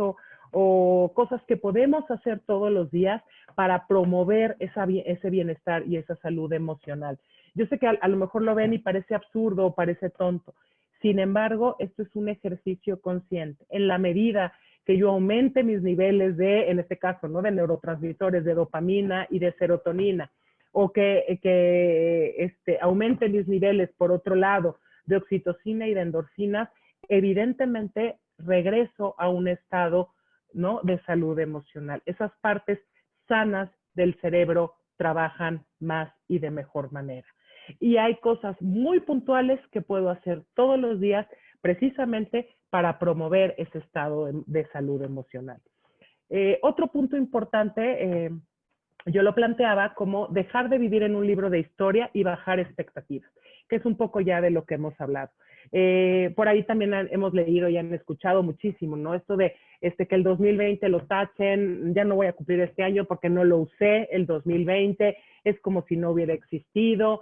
o cosas que podemos hacer todos los días para promover ese bienestar y esa salud emocional. Yo sé que a lo mejor lo ven y parece absurdo o parece tonto. Sin embargo, esto es un ejercicio consciente. En la medida que yo aumente mis niveles de, en este caso, ¿no?, de neurotransmisores, de dopamina y de serotonina, o que aumente mis niveles, por otro lado, de oxitocina y de endorfinas, evidentemente regreso a un estado, ¿no?, de salud emocional. Esas partes sanas del cerebro trabajan más y de mejor manera. Y hay cosas muy puntuales que puedo hacer todos los días precisamente para promover ese estado de salud emocional. Otro punto importante, yo lo planteaba como dejar de vivir en un libro de historia y bajar expectativas, que es un poco ya de lo que hemos hablado. Por ahí también hemos leído y han escuchado muchísimo, ¿no? Esto de que el 2020 lo tachen, ya no voy a cumplir este año porque no lo usé, el 2020 es como si no hubiera existido.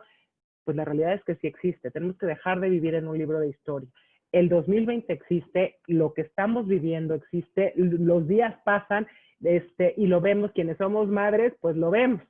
Pues la realidad es que sí existe, tenemos que dejar de vivir en un libro de historia. El 2020 existe, lo que estamos viviendo existe, los días pasan, y lo vemos, quienes somos madres, pues lo vemos.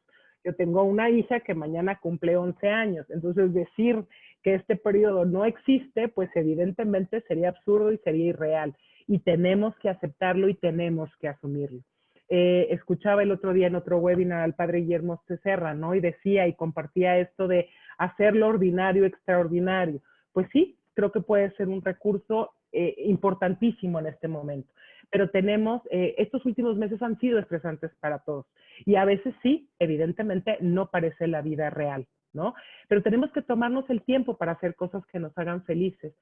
Yo tengo una hija que mañana cumple 11 años, entonces decir que este periodo no existe, pues evidentemente sería absurdo y sería irreal. Y tenemos que aceptarlo y tenemos que asumirlo. Escuchaba el otro día en otro webinar al padre Guillermo Serra, ¿no? Y decía y compartía esto de hacer lo ordinario extraordinario. Pues sí, creo que puede ser un recurso importantísimo en este momento. Pero estos últimos meses han sido estresantes para todos. Y a veces sí, evidentemente, no parece la vida real, ¿no? Pero tenemos que tomarnos el tiempo para hacer cosas que nos hagan felices.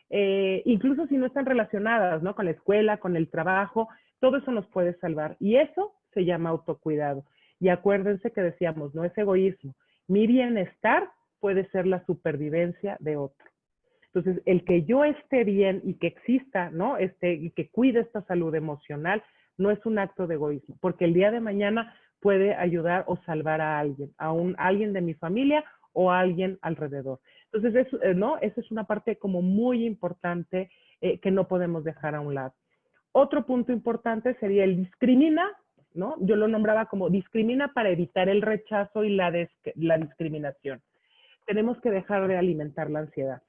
Incluso si no están relacionadas, ¿no?, con la escuela, con el trabajo, todo eso nos puede salvar. Y eso se llama autocuidado. Y acuérdense que decíamos, no es egoísmo. Mi bienestar puede ser la supervivencia de otro. Entonces, el que yo esté bien y que exista, ¿no?, y que cuide esta salud emocional, no es un acto de egoísmo, porque el día de mañana puede ayudar o salvar a alguien, alguien de mi familia o a alguien alrededor. Entonces, ¿no?, esa es una parte como muy importante que no podemos dejar a un lado. Otro punto importante sería el discrimina, ¿no? Yo lo nombraba como discrimina para evitar el rechazo y la discriminación. Tenemos que dejar de alimentar la ansiedad.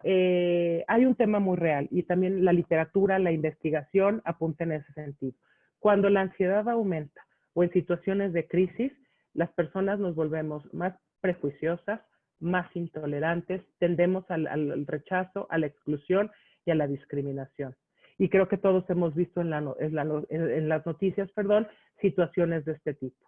Hay un tema muy real y también la literatura, la investigación apunta en ese sentido. Cuando la ansiedad aumenta o en situaciones de crisis, las personas nos volvemos más prejuiciosas, más intolerantes, tendemos al rechazo, a la exclusión y a la discriminación. Y creo que todos hemos visto en las noticias, situaciones de este tipo.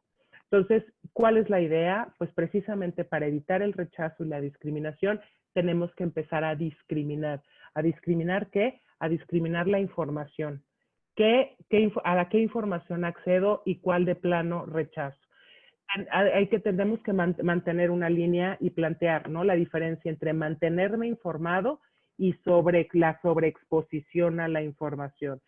Entonces, ¿cuál es la idea? Pues precisamente para evitar el rechazo y la discriminación, tenemos que empezar a discriminar. ¿A discriminar qué? A discriminar la información. ¿A qué información accedo y cuál de plano rechazo? Tenemos que mantener una línea y plantear, ¿no?, la diferencia entre mantenerme informado y la sobreexposición a la información.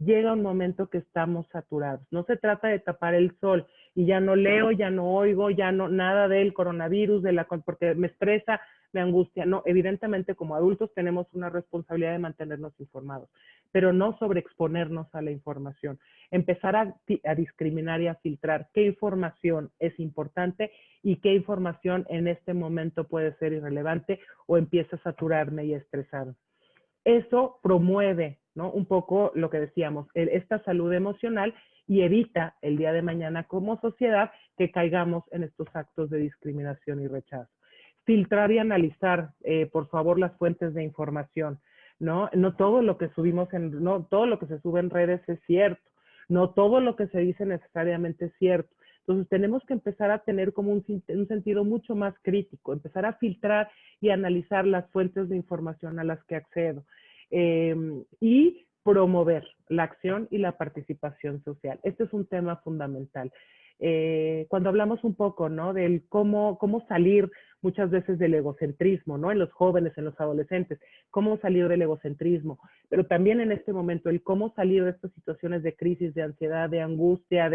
llega un momento que estamos saturados. No se trata de tapar el sol y ya no leo, ya no oigo, ya no nada del coronavirus, porque me estresa, me angustia. No, evidentemente como adultos tenemos una responsabilidad de mantenernos informados, pero no sobreexponernos a la información. Empezar a discriminar y a filtrar qué información es importante y qué información en este momento puede ser irrelevante o empieza a saturarme y a estresarme. Eso promueve, ¿no?, un poco lo que decíamos, esta salud emocional, y evita el día de mañana como sociedad que caigamos en estos actos de discriminación y rechazo. Filtrar y analizar, por favor, las fuentes de información, ¿no? No todo lo que no todo lo que se sube en redes es cierto, no todo lo que se dice necesariamente es cierto. Entonces tenemos que empezar a tener como un sentido mucho más crítico, empezar a filtrar y analizar las fuentes de información a las que accedo, y promover la acción y la participación social. Este es un tema fundamental. Cuando hablamos un poco, ¿no?, del cómo salir muchas veces del egocentrismo, ¿no?, en los jóvenes, en los adolescentes, cómo salir del egocentrismo, pero también en este momento el cómo salir de estas situaciones de crisis, de ansiedad, de angustia,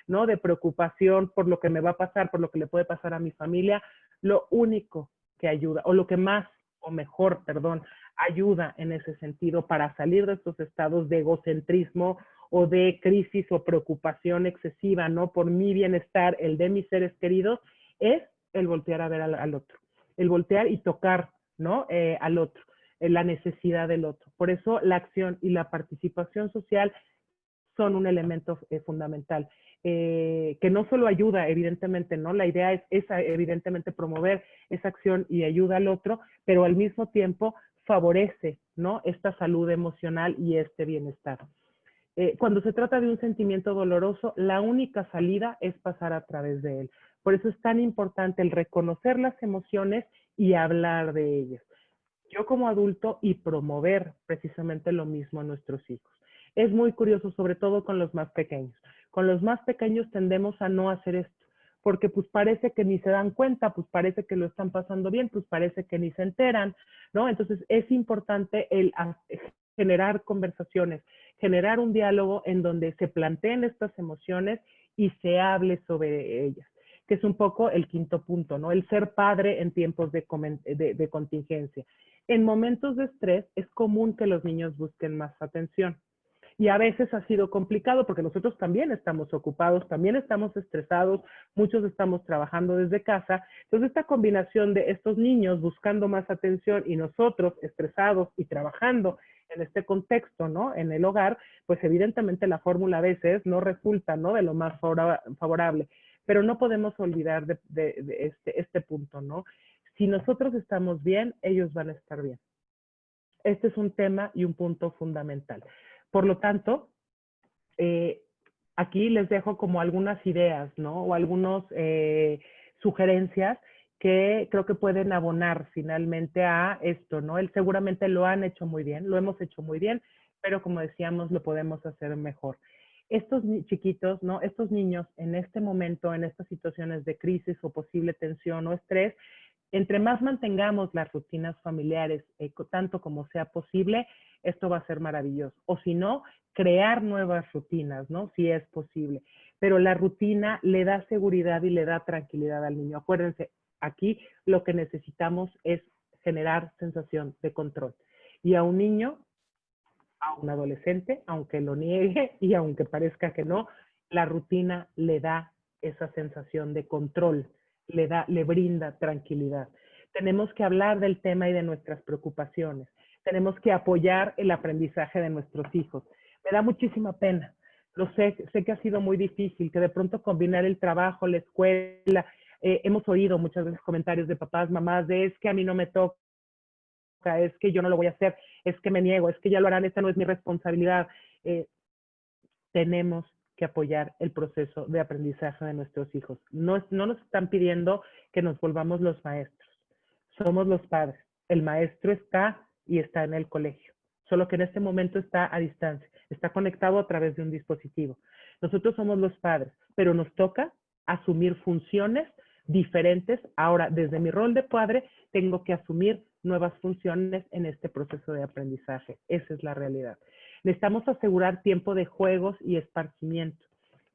¿no?, de preocupación por lo que me va a pasar, por lo que le puede pasar a mi familia. Lo único que ayuda, o lo que más, o mejor, perdón, ayuda en ese sentido para salir de estos estados de egocentrismo o de crisis o preocupación excesiva, ¿no?, por mi bienestar, el de mis seres queridos, es el voltear a ver al otro, el voltear y tocar, ¿no?, al otro, la necesidad del otro. Por eso la acción y la participación social son un elemento fundamental, que no solo ayuda, evidentemente, ¿no? La idea es evidentemente promover esa acción y ayuda al otro, pero al mismo tiempo favorece, ¿no?, esta salud emocional y este bienestar. Cuando se trata de un sentimiento doloroso, la única salida es pasar a través de él. Por eso es tan importante el reconocer las emociones y hablar de ellas. Yo como adulto, y promover precisamente lo mismo a nuestros hijos. Es muy curioso, sobre todo con los más pequeños. Con los más pequeños tendemos a no hacer esto, porque pues parece que ni se dan cuenta, pues parece que lo están pasando bien, pues parece que ni se enteran, ¿no? Entonces es importante generar conversaciones, generar un diálogo en donde se planteen estas emociones y se hable sobre ellas, que es un poco el quinto punto, ¿no? El ser padre en tiempos de contingencia. En momentos de estrés es común que los niños busquen más atención. Y a veces ha sido complicado porque nosotros también estamos ocupados, también estamos estresados, muchos estamos trabajando desde casa. Entonces, esta combinación de estos niños buscando más atención y nosotros estresados y trabajando en este contexto, ¿no?, en el hogar, pues evidentemente la fórmula a veces no resulta, ¿no?, de lo más favorable. Pero no podemos olvidar de este punto, ¿no? Si nosotros estamos bien, ellos van a estar bien. Este es un tema y un punto fundamental. Por lo tanto, aquí les dejo como algunas ideas, ¿no?, o algunas sugerencias que creo que pueden abonar finalmente a esto, ¿no? Él seguramente lo han hecho muy bien, lo hemos hecho muy bien, pero como decíamos, lo podemos hacer mejor. Estos chiquitos, ¿no?, estos niños en este momento, en estas situaciones de crisis o posible tensión o estrés, entre más mantengamos las rutinas familiares, tanto como sea posible, esto va a ser maravilloso. O si no, crear nuevas rutinas, ¿no?, si es posible. Pero la rutina le da seguridad y le da tranquilidad al niño. Acuérdense, aquí lo que necesitamos es generar sensación de control. Y a un niño, a un adolescente, aunque lo niegue y aunque parezca que no, la rutina le da esa sensación de control, le brinda tranquilidad. Tenemos que hablar del tema y de nuestras preocupaciones. Tenemos que apoyar el aprendizaje de nuestros hijos. Me da muchísima pena. Lo sé que ha sido muy difícil, que de pronto combinar el trabajo, la escuela, hemos oído muchas veces comentarios de papás, mamás, de es que a mí no me toca, es que yo no lo voy a hacer, es que me niego, es que ya lo harán, esta no es mi responsabilidad. Tenemos que apoyar el proceso de aprendizaje de nuestros hijos. No nos están pidiendo que nos volvamos los maestros. Somos los padres. El maestro está y está en el colegio, solo que en este momento está a distancia, está conectado a través de un dispositivo. Nosotros somos los padres, pero nos toca asumir funciones diferentes. Ahora, desde mi rol de padre, tengo que asumir nuevas funciones en este proceso de aprendizaje. Esa es la realidad. Necesitamos asegurar tiempo de juegos y esparcimiento.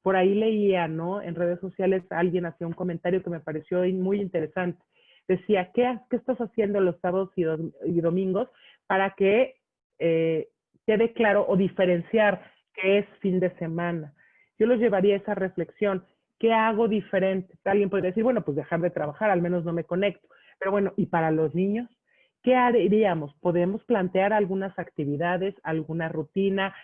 Por ahí leía, ¿no? En redes sociales alguien hacía un comentario que me pareció muy interesante. Decía, ¿qué estás haciendo los sábados y domingos para que quede claro o diferenciar qué es fin de semana? Yo los llevaría a esa reflexión. ¿Qué hago diferente? Alguien puede decir, bueno, pues dejar de trabajar, al menos no me conecto. Pero bueno, ¿y para los niños? ¿Qué haríamos? Podemos plantear algunas actividades, alguna rutina,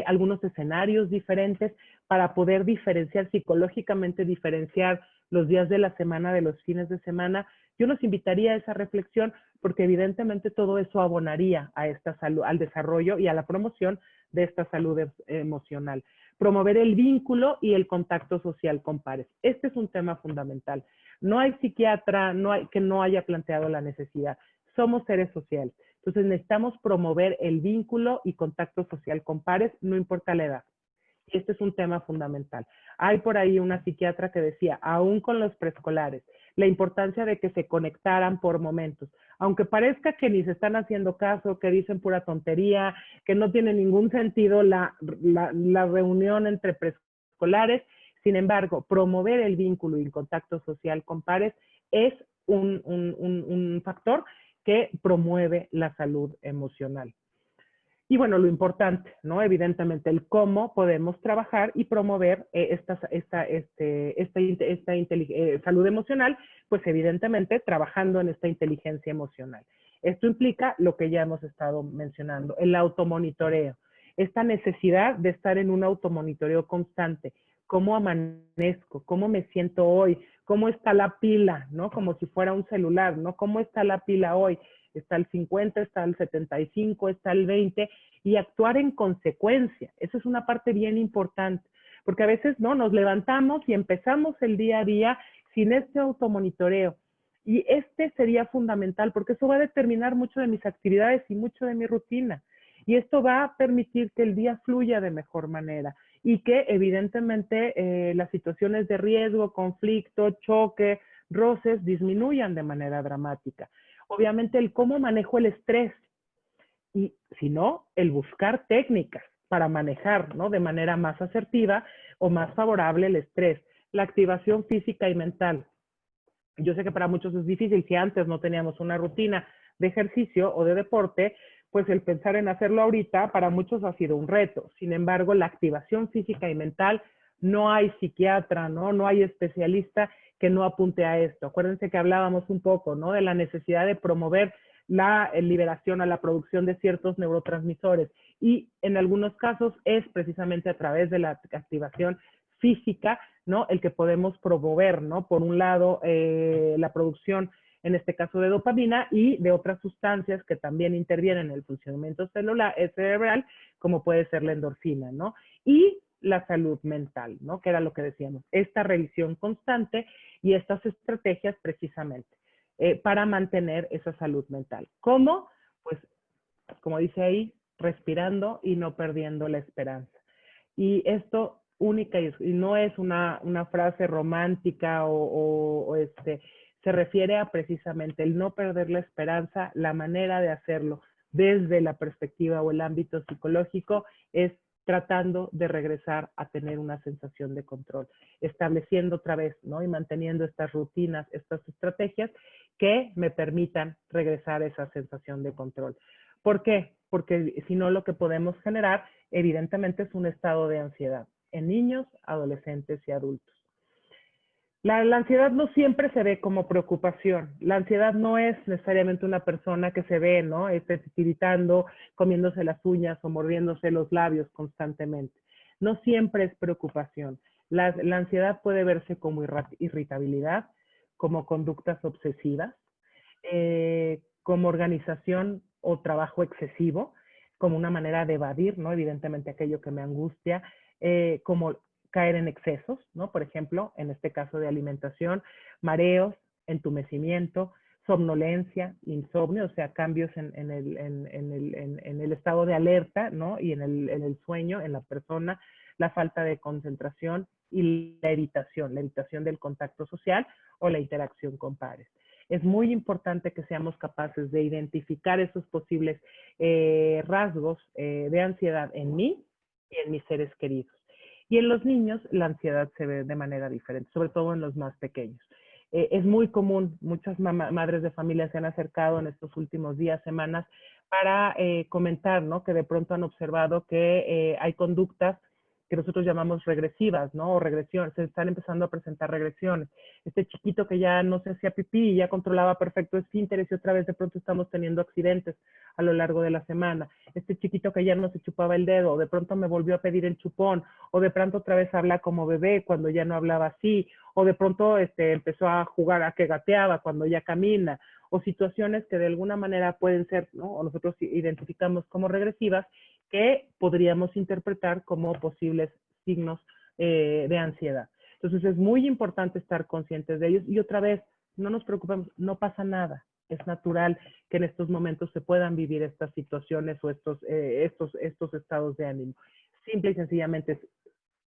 algunos escenarios diferentes para poder diferenciar, psicológicamente diferenciar los días de la semana de los fines de semana. Yo los invitaría a esa reflexión porque evidentemente todo eso abonaría a esta salud, al desarrollo y a la promoción de esta salud emocional. Promover el vínculo y el contacto social con pares. Este es un tema fundamental. No hay psiquiatra que no haya planteado la necesidad. Somos seres sociales. Entonces necesitamos promover el vínculo y contacto social con pares, no importa la edad. Y este es un tema fundamental. Hay por ahí una psiquiatra que decía, aún con los preescolares, la importancia de que se conectaran por momentos. Aunque parezca que ni se están haciendo caso, que dicen pura tontería, que no tiene ningún sentido la reunión entre preescolares, sin embargo, promover el vínculo y el contacto social con pares es un factor que promueve la salud emocional. Y bueno, lo importante, ¿no? Evidentemente, el cómo podemos trabajar y promover salud emocional, pues evidentemente trabajando en esta inteligencia emocional. Esto implica lo que ya hemos estado mencionando, el automonitoreo, esta necesidad de estar en un automonitoreo constante. ¿Cómo amanezco? ¿Cómo me siento hoy? ¿Cómo está la pila? ¿No? Como si fuera un celular, ¿no? ¿Cómo está la pila hoy? Está el 50, está el 75, está el 20, y actuar en consecuencia. Esa es una parte bien importante, porque a veces no nos levantamos y empezamos el día a día sin este automonitoreo. Y este sería fundamental, porque eso va a determinar mucho de mis actividades y mucho de mi rutina. Y esto va a permitir que el día fluya de mejor manera y que evidentemente las situaciones de riesgo, conflicto, choque, roces disminuyan de manera dramática. Obviamente el cómo manejo el estrés y si no, el buscar técnicas para manejar, ¿no? De manera más asertiva o más favorable el estrés. La activación física y mental. Yo sé que para muchos es difícil. Si antes no teníamos una rutina de ejercicio o de deporte, pues el pensar en hacerlo ahorita para muchos ha sido un reto. Sin embargo, la activación física y mental, no hay psiquiatra, ¿no? No hay especialista que no apunte a esto. Acuérdense que hablábamos un poco, ¿no? De la necesidad de promover la liberación a la producción de ciertos neurotransmisores. Y en algunos casos es precisamente a través de la activación física, ¿no? El que podemos promover, ¿no? Por un lado, la producción, en este caso de dopamina, y de otras sustancias que también intervienen en el funcionamiento cerebral, como puede ser la endorfina, ¿no? Y la salud mental, ¿no? Que era lo que decíamos, esta revisión constante y estas estrategias precisamente para mantener esa salud mental. ¿Cómo? Pues, como dice ahí, respirando y no perdiendo la esperanza. Y esto única y no es una frase romántica o se refiere a precisamente el no perder la esperanza. La manera de hacerlo desde la perspectiva o el ámbito psicológico es tratando de regresar a tener una sensación de control, estableciendo otra vez, ¿no? Y manteniendo estas rutinas, estas estrategias que me permitan regresar a esa sensación de control. ¿Por qué? Porque si no, lo que podemos generar, evidentemente, es un estado de ansiedad en niños, adolescentes y adultos. La ansiedad no siempre se ve como preocupación. La ansiedad no es necesariamente una persona que se ve, ¿no? Tiritando, comiéndose las uñas o mordiéndose los labios constantemente. No siempre es preocupación. La ansiedad puede verse como irritabilidad, como conductas obsesivas, como organización o trabajo excesivo, como una manera de evadir, ¿no? Evidentemente aquello que me angustia, como caer en excesos, ¿no? Por ejemplo, en este caso de alimentación, mareos, entumecimiento, somnolencia, insomnio, o sea, cambios en el estado de alerta, ¿no? Y en el sueño, en la persona, la falta de concentración y la evitación del contacto social o la interacción con pares. Es muy importante que seamos capaces de identificar esos posibles rasgos de ansiedad en mí y en mis seres queridos. Y en los niños la ansiedad se ve de manera diferente, sobre todo en los más pequeños. Es muy común, muchas madres de familia se han acercado en estos últimos días, semanas, para comentar, ¿no? Que de pronto han observado que hay conductas que nosotros llamamos regresivas, ¿no? O regresiones, se están empezando a presentar regresiones. Este chiquito que ya no se hacía pipí y ya controlaba perfecto esfínteres y otra vez de pronto estamos teniendo accidentes a lo largo de la semana. Este chiquito que ya no se chupaba el dedo, o de pronto me volvió a pedir el chupón, o de pronto otra vez habla como bebé cuando ya no hablaba así, o de pronto empezó a jugar a que gateaba cuando ya camina, o situaciones que de alguna manera pueden ser, ¿no? O nosotros identificamos como regresivas, que podríamos interpretar como posibles signos de ansiedad. Entonces es muy importante estar conscientes de ellos y otra vez, no nos preocupemos, no pasa nada. Es natural que en estos momentos se puedan vivir estas situaciones o estos estados de ánimo. Simple y sencillamente es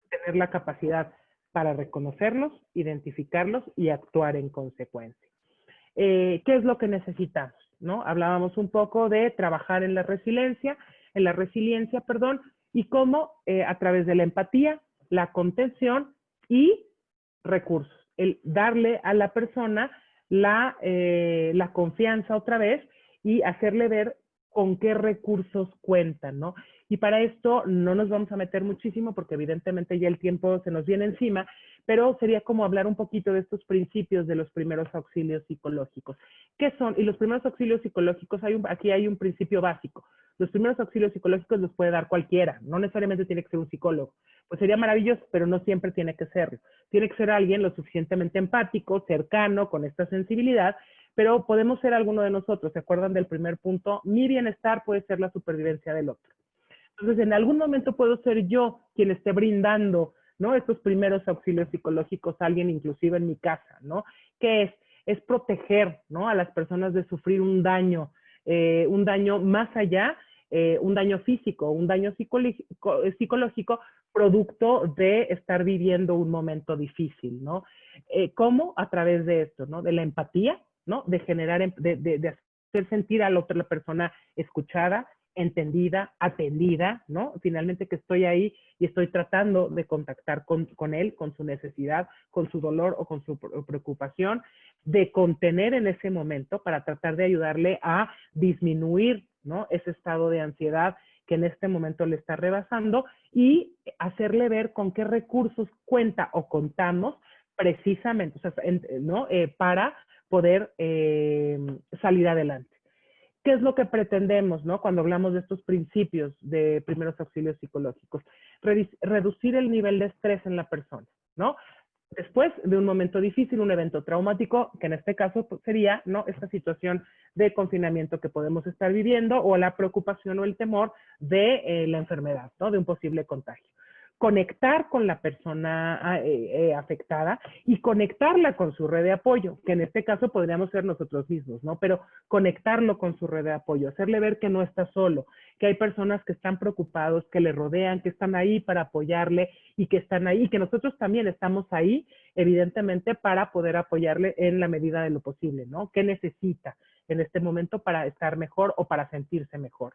tener la capacidad para reconocerlos, identificarlos y actuar en consecuencia. ¿Qué es lo que necesitamos? ¿No? Hablábamos un poco de trabajar en la resiliencia, y cómo a través de la empatía, la contención y recursos. El darle a la persona la confianza otra vez y hacerle ver con qué recursos cuentan, ¿no? Y para esto no nos vamos a meter muchísimo porque evidentemente ya el tiempo se nos viene encima, pero sería como hablar un poquito de estos principios de los primeros auxilios psicológicos. ¿Qué son? Y los primeros auxilios psicológicos, aquí hay un principio básico. Los primeros auxilios psicológicos los puede dar cualquiera, no necesariamente tiene que ser un psicólogo. Pues sería maravilloso, pero no siempre tiene que serlo. Tiene que ser alguien lo suficientemente empático, cercano, con esta sensibilidad, pero podemos ser alguno de nosotros. ¿Se acuerdan del primer punto? Mi bienestar puede ser la supervivencia del otro. Entonces, en algún momento puedo ser yo quien esté brindando, ¿no? Estos primeros auxilios psicológicos a alguien, inclusive en mi casa, ¿no? ¿Qué es proteger, ¿no? A las personas de sufrir un daño más allá, un daño físico, un daño psicológico, producto de estar viviendo un momento difícil, ¿no? ¿Cómo? A través de esto, ¿no? De la empatía, ¿no? De generar, de hacer sentir a la otra persona escuchada, entendida, atendida, ¿no? Finalmente que estoy ahí y estoy tratando de contactar con él, con su necesidad, con su dolor o con su preocupación, de contener en ese momento para tratar de ayudarle a disminuir, ¿no? Ese estado de ansiedad que en este momento le está rebasando y hacerle ver con qué recursos cuenta o contamos precisamente, o sea, ¿no? Para poder salir adelante. ¿Qué es lo que pretendemos, ¿no? Cuando hablamos de estos principios de primeros auxilios psicológicos? Reducir el nivel de estrés en la persona, ¿no? Después de un momento difícil, un evento traumático, que en este caso sería, ¿no? Esta situación de confinamiento que podemos estar viviendo o la preocupación o el temor de la enfermedad, ¿no? De un posible contagio. Conectar con la persona afectada y conectarla con su red de apoyo, que en este caso podríamos ser nosotros mismos, ¿no? Pero conectarlo con su red de apoyo, hacerle ver que no está solo, que hay personas que están preocupados, que le rodean, que están ahí para apoyarle y que están ahí, y que nosotros también estamos ahí, evidentemente, para poder apoyarle en la medida de lo posible, ¿no? ¿Qué necesita en este momento para estar mejor o para sentirse mejor?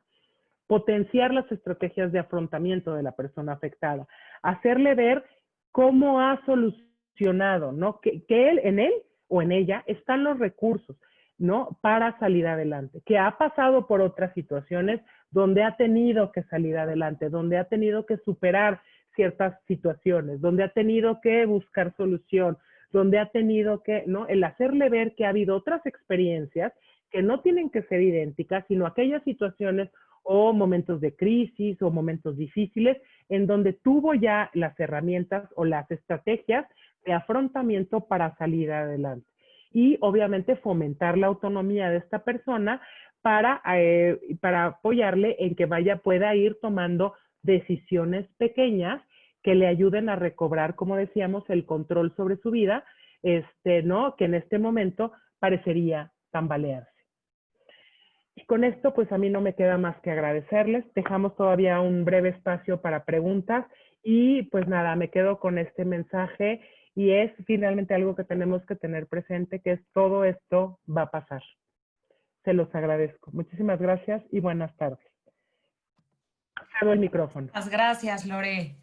Potenciar las estrategias de afrontamiento de la persona afectada, hacerle ver cómo ha solucionado, ¿no? Que en él o en ella están los recursos, ¿no? Para salir adelante, que ha pasado por otras situaciones donde ha tenido que salir adelante, donde ha tenido que superar ciertas situaciones, donde ha tenido que buscar solución, donde ha tenido que, ¿no? El hacerle ver que ha habido otras experiencias que no tienen que ser idénticas, sino aquellas situaciones o momentos de crisis o momentos difíciles en donde tuvo ya las herramientas o las estrategias de afrontamiento para salir adelante. Y obviamente fomentar la autonomía de esta persona para apoyarle en que pueda ir tomando decisiones pequeñas que le ayuden a recobrar, como decíamos, el control sobre su vida, ¿no? Que en este momento parecería tambalearse. Y con esto, pues a mí no me queda más que agradecerles. Dejamos todavía un breve espacio para preguntas y pues nada, me quedo con este mensaje y es finalmente algo que tenemos que tener presente, que es todo esto va a pasar. Se los agradezco. Muchísimas gracias y buenas tardes. Cedo el micrófono. Muchas gracias, Lore.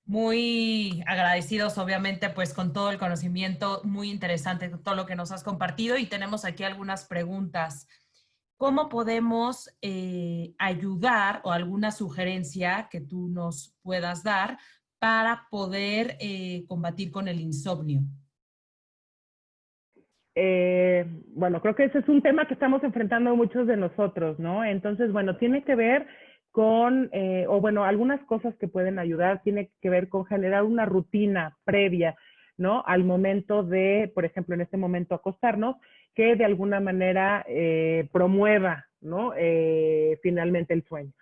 Muy agradecidos, obviamente, pues con todo el conocimiento muy interesante, todo lo que nos has compartido y tenemos aquí algunas preguntas. ¿Cómo podemos ayudar o alguna sugerencia que tú nos puedas dar para poder combatir con el insomnio? Bueno, creo que ese es un tema que estamos enfrentando muchos de nosotros, ¿no? Entonces, bueno, tiene que ver con, o bueno, algunas cosas que pueden ayudar, tiene que ver con generar una rutina previa, ¿no? Al momento de, por ejemplo, en este momento acostarnos, que de alguna manera promueva, ¿no? Finalmente el sueño.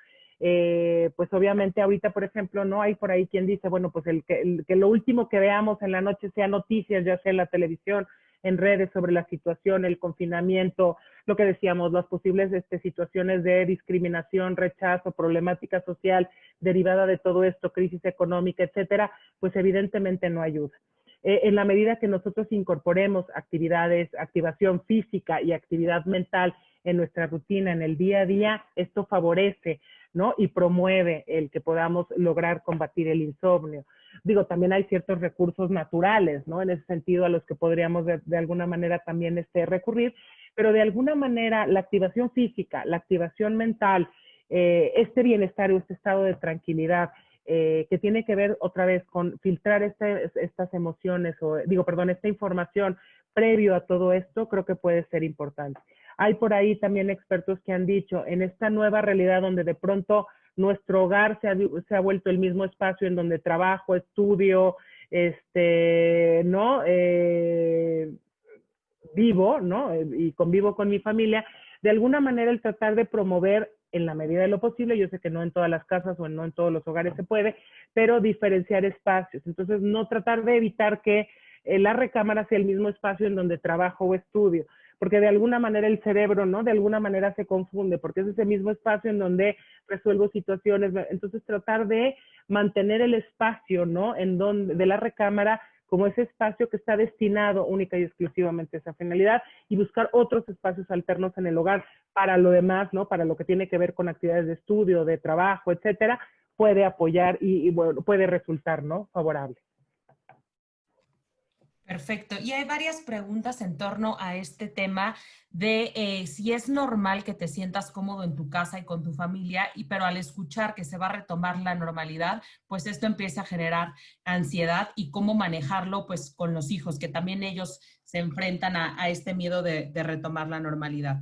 Pues obviamente ahorita, por ejemplo, no hay por ahí quien dice, bueno, pues que lo último que veamos en la noche sea noticias, ya sea en la televisión, en redes sobre la situación, el confinamiento, lo que decíamos, las posibles situaciones de discriminación, rechazo, problemática social derivada de todo esto, crisis económica, etcétera, pues evidentemente no ayuda. En la medida que nosotros incorporemos actividades, activación física y actividad mental en nuestra rutina, en el día a día, esto favorece, ¿no? Y promueve el que podamos lograr combatir el insomnio. Digo, también hay ciertos recursos naturales, ¿no? En ese sentido, a los que podríamos de alguna manera también recurrir, pero de alguna manera la activación física, la activación mental, este bienestar o este estado de tranquilidad, que tiene que ver otra vez con filtrar estas emociones, esta información previo a todo esto, creo que puede ser importante. Hay por ahí también expertos que han dicho, en esta nueva realidad donde de pronto nuestro hogar se ha vuelto el mismo espacio en donde trabajo, estudio, ¿no? Vivo, ¿no? Y convivo con mi familia, de alguna manera el tratar de promover en la medida de lo posible, yo sé que no en todas las casas o no en todos los hogares se puede, pero diferenciar espacios. Entonces, no tratar de evitar que la recámara sea el mismo espacio en donde trabajo o estudio, porque de alguna manera el cerebro, ¿no? De alguna manera se confunde, porque es ese mismo espacio en donde resuelvo situaciones. Entonces, tratar de mantener el espacio, ¿no? De la recámara como ese espacio que está destinado única y exclusivamente a esa finalidad y buscar otros espacios alternos en el hogar para lo demás, ¿no? Para lo que tiene que ver con actividades de estudio, de trabajo, etcétera, puede apoyar y bueno, puede resultar, ¿no? Favorable. Perfecto. Y hay varias preguntas en torno a este tema de si es normal que te sientas cómodo en tu casa y con tu familia, pero al escuchar que se va a retomar la normalidad, pues esto empieza a generar ansiedad y cómo manejarlo pues con los hijos, que también ellos se enfrentan a este miedo de retomar la normalidad.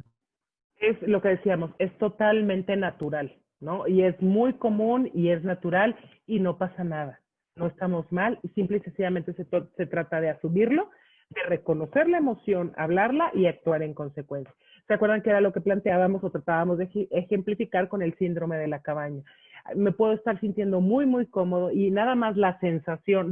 Es lo que decíamos, es totalmente natural, ¿no? Y es muy común y es natural y no pasa nada. No estamos mal y simple y sencillamente se trata de asumirlo, de reconocer la emoción, hablarla y actuar en consecuencia. ¿Se acuerdan que era lo que planteábamos o tratábamos de ejemplificar con el síndrome de la cabaña? Me puedo estar sintiendo muy, muy cómodo y nada más la sensación,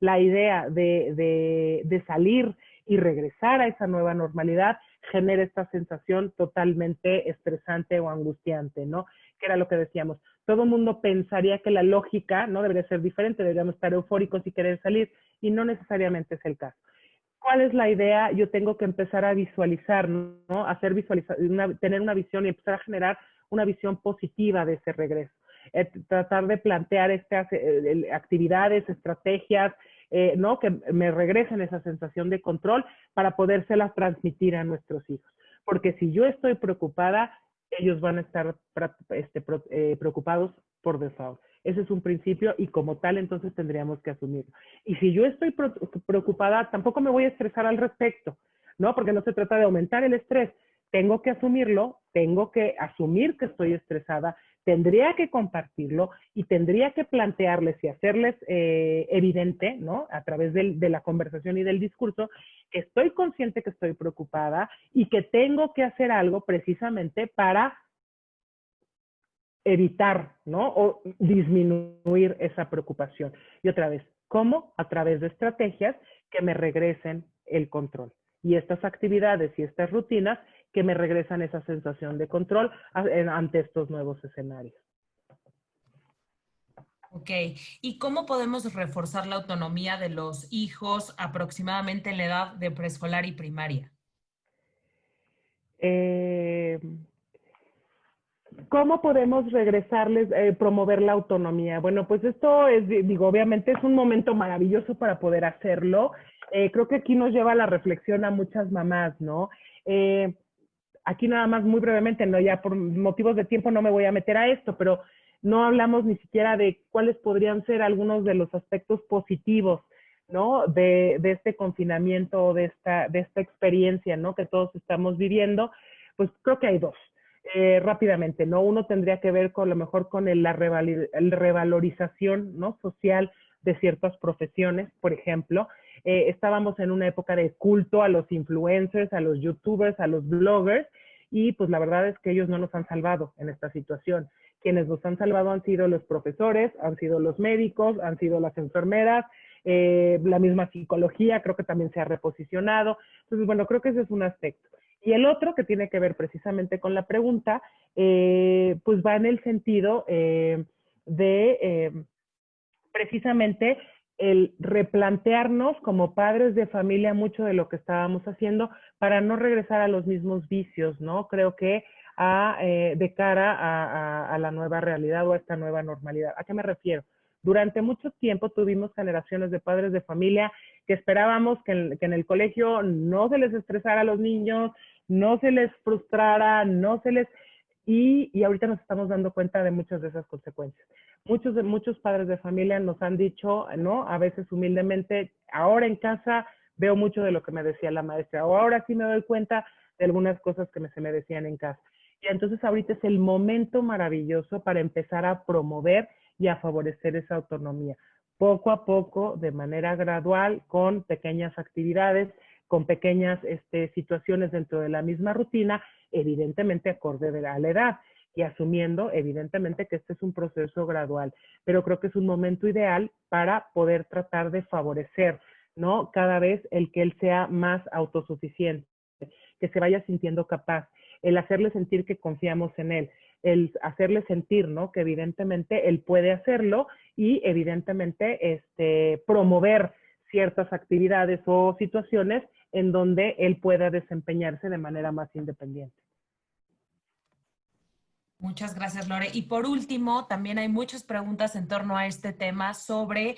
la idea de salir y regresar a esa nueva normalidad genera esta sensación totalmente estresante o angustiante, ¿no? Que era lo que decíamos. Todo el mundo pensaría que la lógica, ¿no? Debería ser diferente, deberíamos estar eufóricos y querer salir, y no necesariamente es el caso. ¿Cuál es la idea? Yo tengo que empezar a visualizar, ¿no? Tener una visión y empezar a generar una visión positiva de ese regreso. Tratar de plantear estas actividades, estrategias, ¿no? Que me regresen esa sensación de control para podérselas transmitir a nuestros hijos. Porque si yo estoy preocupada, ellos van a estar preocupados por default. Ese es un principio y como tal entonces tendríamos que asumirlo. Y si yo estoy preocupada, tampoco me voy a estresar al respecto, ¿no? Porque no se trata de aumentar el estrés. Tengo que asumirlo, tengo que asumir que estoy estresada, tendría que compartirlo y tendría que plantearles y hacerles evidente, ¿no? A través de la conversación y del discurso, que estoy consciente que estoy preocupada y que tengo que hacer algo precisamente para evitar, ¿no? O disminuir esa preocupación. Y otra vez, ¿cómo? A través de estrategias que me regresen el control. Y estas actividades y estas rutinas que me regresan esa sensación de control ante estos nuevos escenarios. Ok, ¿y cómo podemos reforzar la autonomía de los hijos aproximadamente en la edad de preescolar y primaria? Eh, ¿Cómo podemos regresarles, promover la autonomía? Bueno, pues esto es, digo, obviamente es un momento maravilloso para poder hacerlo. Creo que aquí nos lleva a la reflexión a muchas mamás, ¿no? Eh, Aquí nada más muy brevemente, no, ya por motivos de tiempo no me voy a meter a esto, pero no hablamos ni siquiera de cuáles podrían ser algunos de los aspectos positivos, ¿no? De este confinamiento, de esta experiencia, ¿no? Que todos estamos viviendo. Pues creo que hay dos. Rápidamente, ¿no? Uno tendría que ver con lo mejor con la revalorización, ¿no? Social de ciertas profesiones, por ejemplo. Estábamos en una época de culto a los influencers, a los youtubers, a los bloggers, y pues la verdad es que ellos no nos han salvado en esta situación. Quienes nos han salvado han sido los profesores, han sido los médicos, han sido las enfermeras, la misma psicología creo que también se ha reposicionado. Entonces, bueno, creo que ese es un aspecto. Y el otro que tiene que ver precisamente con la pregunta, pues va en el sentido de precisamente el replantearnos como padres de familia mucho de lo que estábamos haciendo para no regresar a los mismos vicios, ¿no? Creo que de cara a la nueva realidad o a esta nueva normalidad. ¿A qué me refiero? Durante mucho tiempo tuvimos generaciones de padres de familia que esperábamos que en el colegio no se les estresara a los niños, no se les frustrara, no se les... Y ahorita nos estamos dando cuenta de muchas de esas consecuencias. Muchos padres de familia nos han dicho, ¿no? A veces humildemente, ahora en casa veo mucho de lo que me decía la maestra, o ahora sí me doy cuenta de algunas cosas que se me decían en casa. Y entonces ahorita es el momento maravilloso para empezar a promover y a favorecer esa autonomía. Poco a poco, de manera gradual, con pequeñas actividades, con pequeñas situaciones dentro de la misma rutina, evidentemente acorde a la edad y asumiendo evidentemente que este es un proceso gradual, pero creo que es un momento ideal para poder tratar de favorecer, ¿no? Cada vez el que él sea más autosuficiente, que se vaya sintiendo capaz, el hacerle sentir que confiamos en él, el hacerle sentir, ¿no? Que evidentemente él puede hacerlo y evidentemente promover ciertas actividades o situaciones en donde él pueda desempeñarse de manera más independiente. Muchas gracias, Lore. Y por último, también hay muchas preguntas en torno a este tema sobre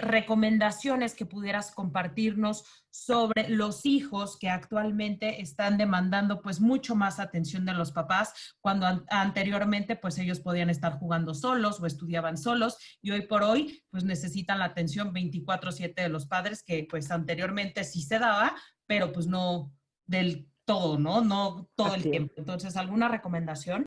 recomendaciones que pudieras compartirnos sobre los hijos que actualmente están demandando pues mucho más atención de los papás cuando anteriormente pues ellos podían estar jugando solos o estudiaban solos y hoy por hoy pues necesitan la atención 24/7 de los padres que pues anteriormente sí se daba, pero pues no del todo, ¿no? No todo el Así es. tiempo. Entonces, ¿alguna recomendación?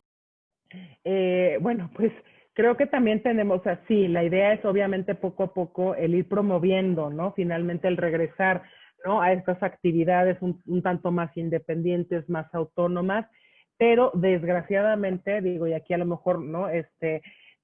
Bueno, pues creo que también tenemos así, la idea es obviamente poco a poco el ir promoviendo, ¿no? Finalmente el regresar, ¿no? A estas actividades un tanto más independientes, más autónomas, pero desgraciadamente, digo, y aquí a lo mejor, ¿no?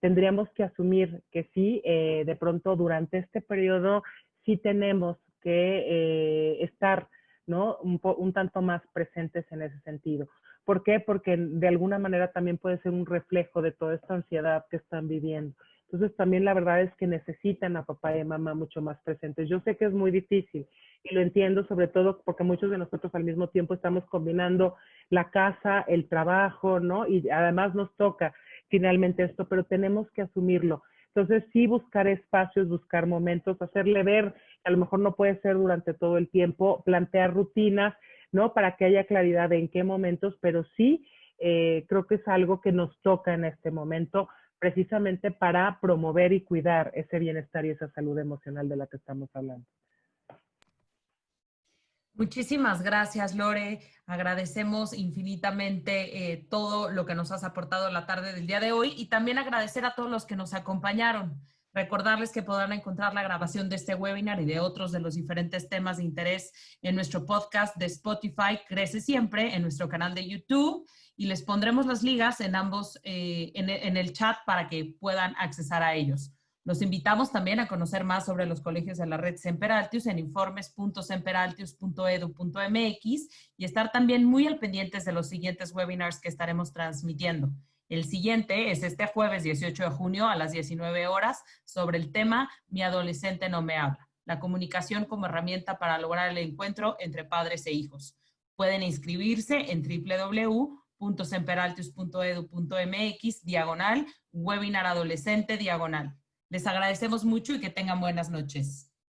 Tendríamos que asumir que sí, de pronto durante este periodo sí tenemos que estar, ¿no? Un tanto más presentes en ese sentido. ¿Por qué? Porque de alguna manera también puede ser un reflejo de toda esta ansiedad que están viviendo. Entonces también la verdad es que necesitan a papá y a mamá mucho más presentes. Yo sé que es muy difícil y lo entiendo sobre todo porque muchos de nosotros al mismo tiempo estamos combinando la casa, el trabajo, ¿no? Y además nos toca finalmente esto, pero tenemos que asumirlo. Entonces sí buscar espacios, buscar momentos, hacerle ver que a lo mejor no puede ser durante todo el tiempo, plantear rutinas, ¿no? Para que haya claridad de en qué momentos, pero sí creo que es algo que nos toca en este momento precisamente para promover y cuidar ese bienestar y esa salud emocional de la que estamos hablando. Muchísimas gracias, Lore. Agradecemos infinitamente todo lo que nos has aportado la tarde del día de hoy y también agradecer a todos los que nos acompañaron. Recordarles que podrán encontrar la grabación de este webinar y de otros de los diferentes temas de interés en nuestro podcast de Spotify, Crece Siempre, en nuestro canal de YouTube y les pondremos las ligas en ambos, en el chat para que puedan accesar a ellos. Los invitamos también a conocer más sobre los colegios de la red Semperaltius en informes.semperaltius.edu.mx y estar también muy al pendientes de los siguientes webinars que estaremos transmitiendo. El siguiente es este jueves 18 de junio a las 19 horas sobre el tema Mi adolescente no me habla, la comunicación como herramienta para lograr el encuentro entre padres e hijos. Pueden inscribirse en www.semperaltius.edu.mx/webinar adolescente/. Les agradecemos mucho y que tengan buenas noches.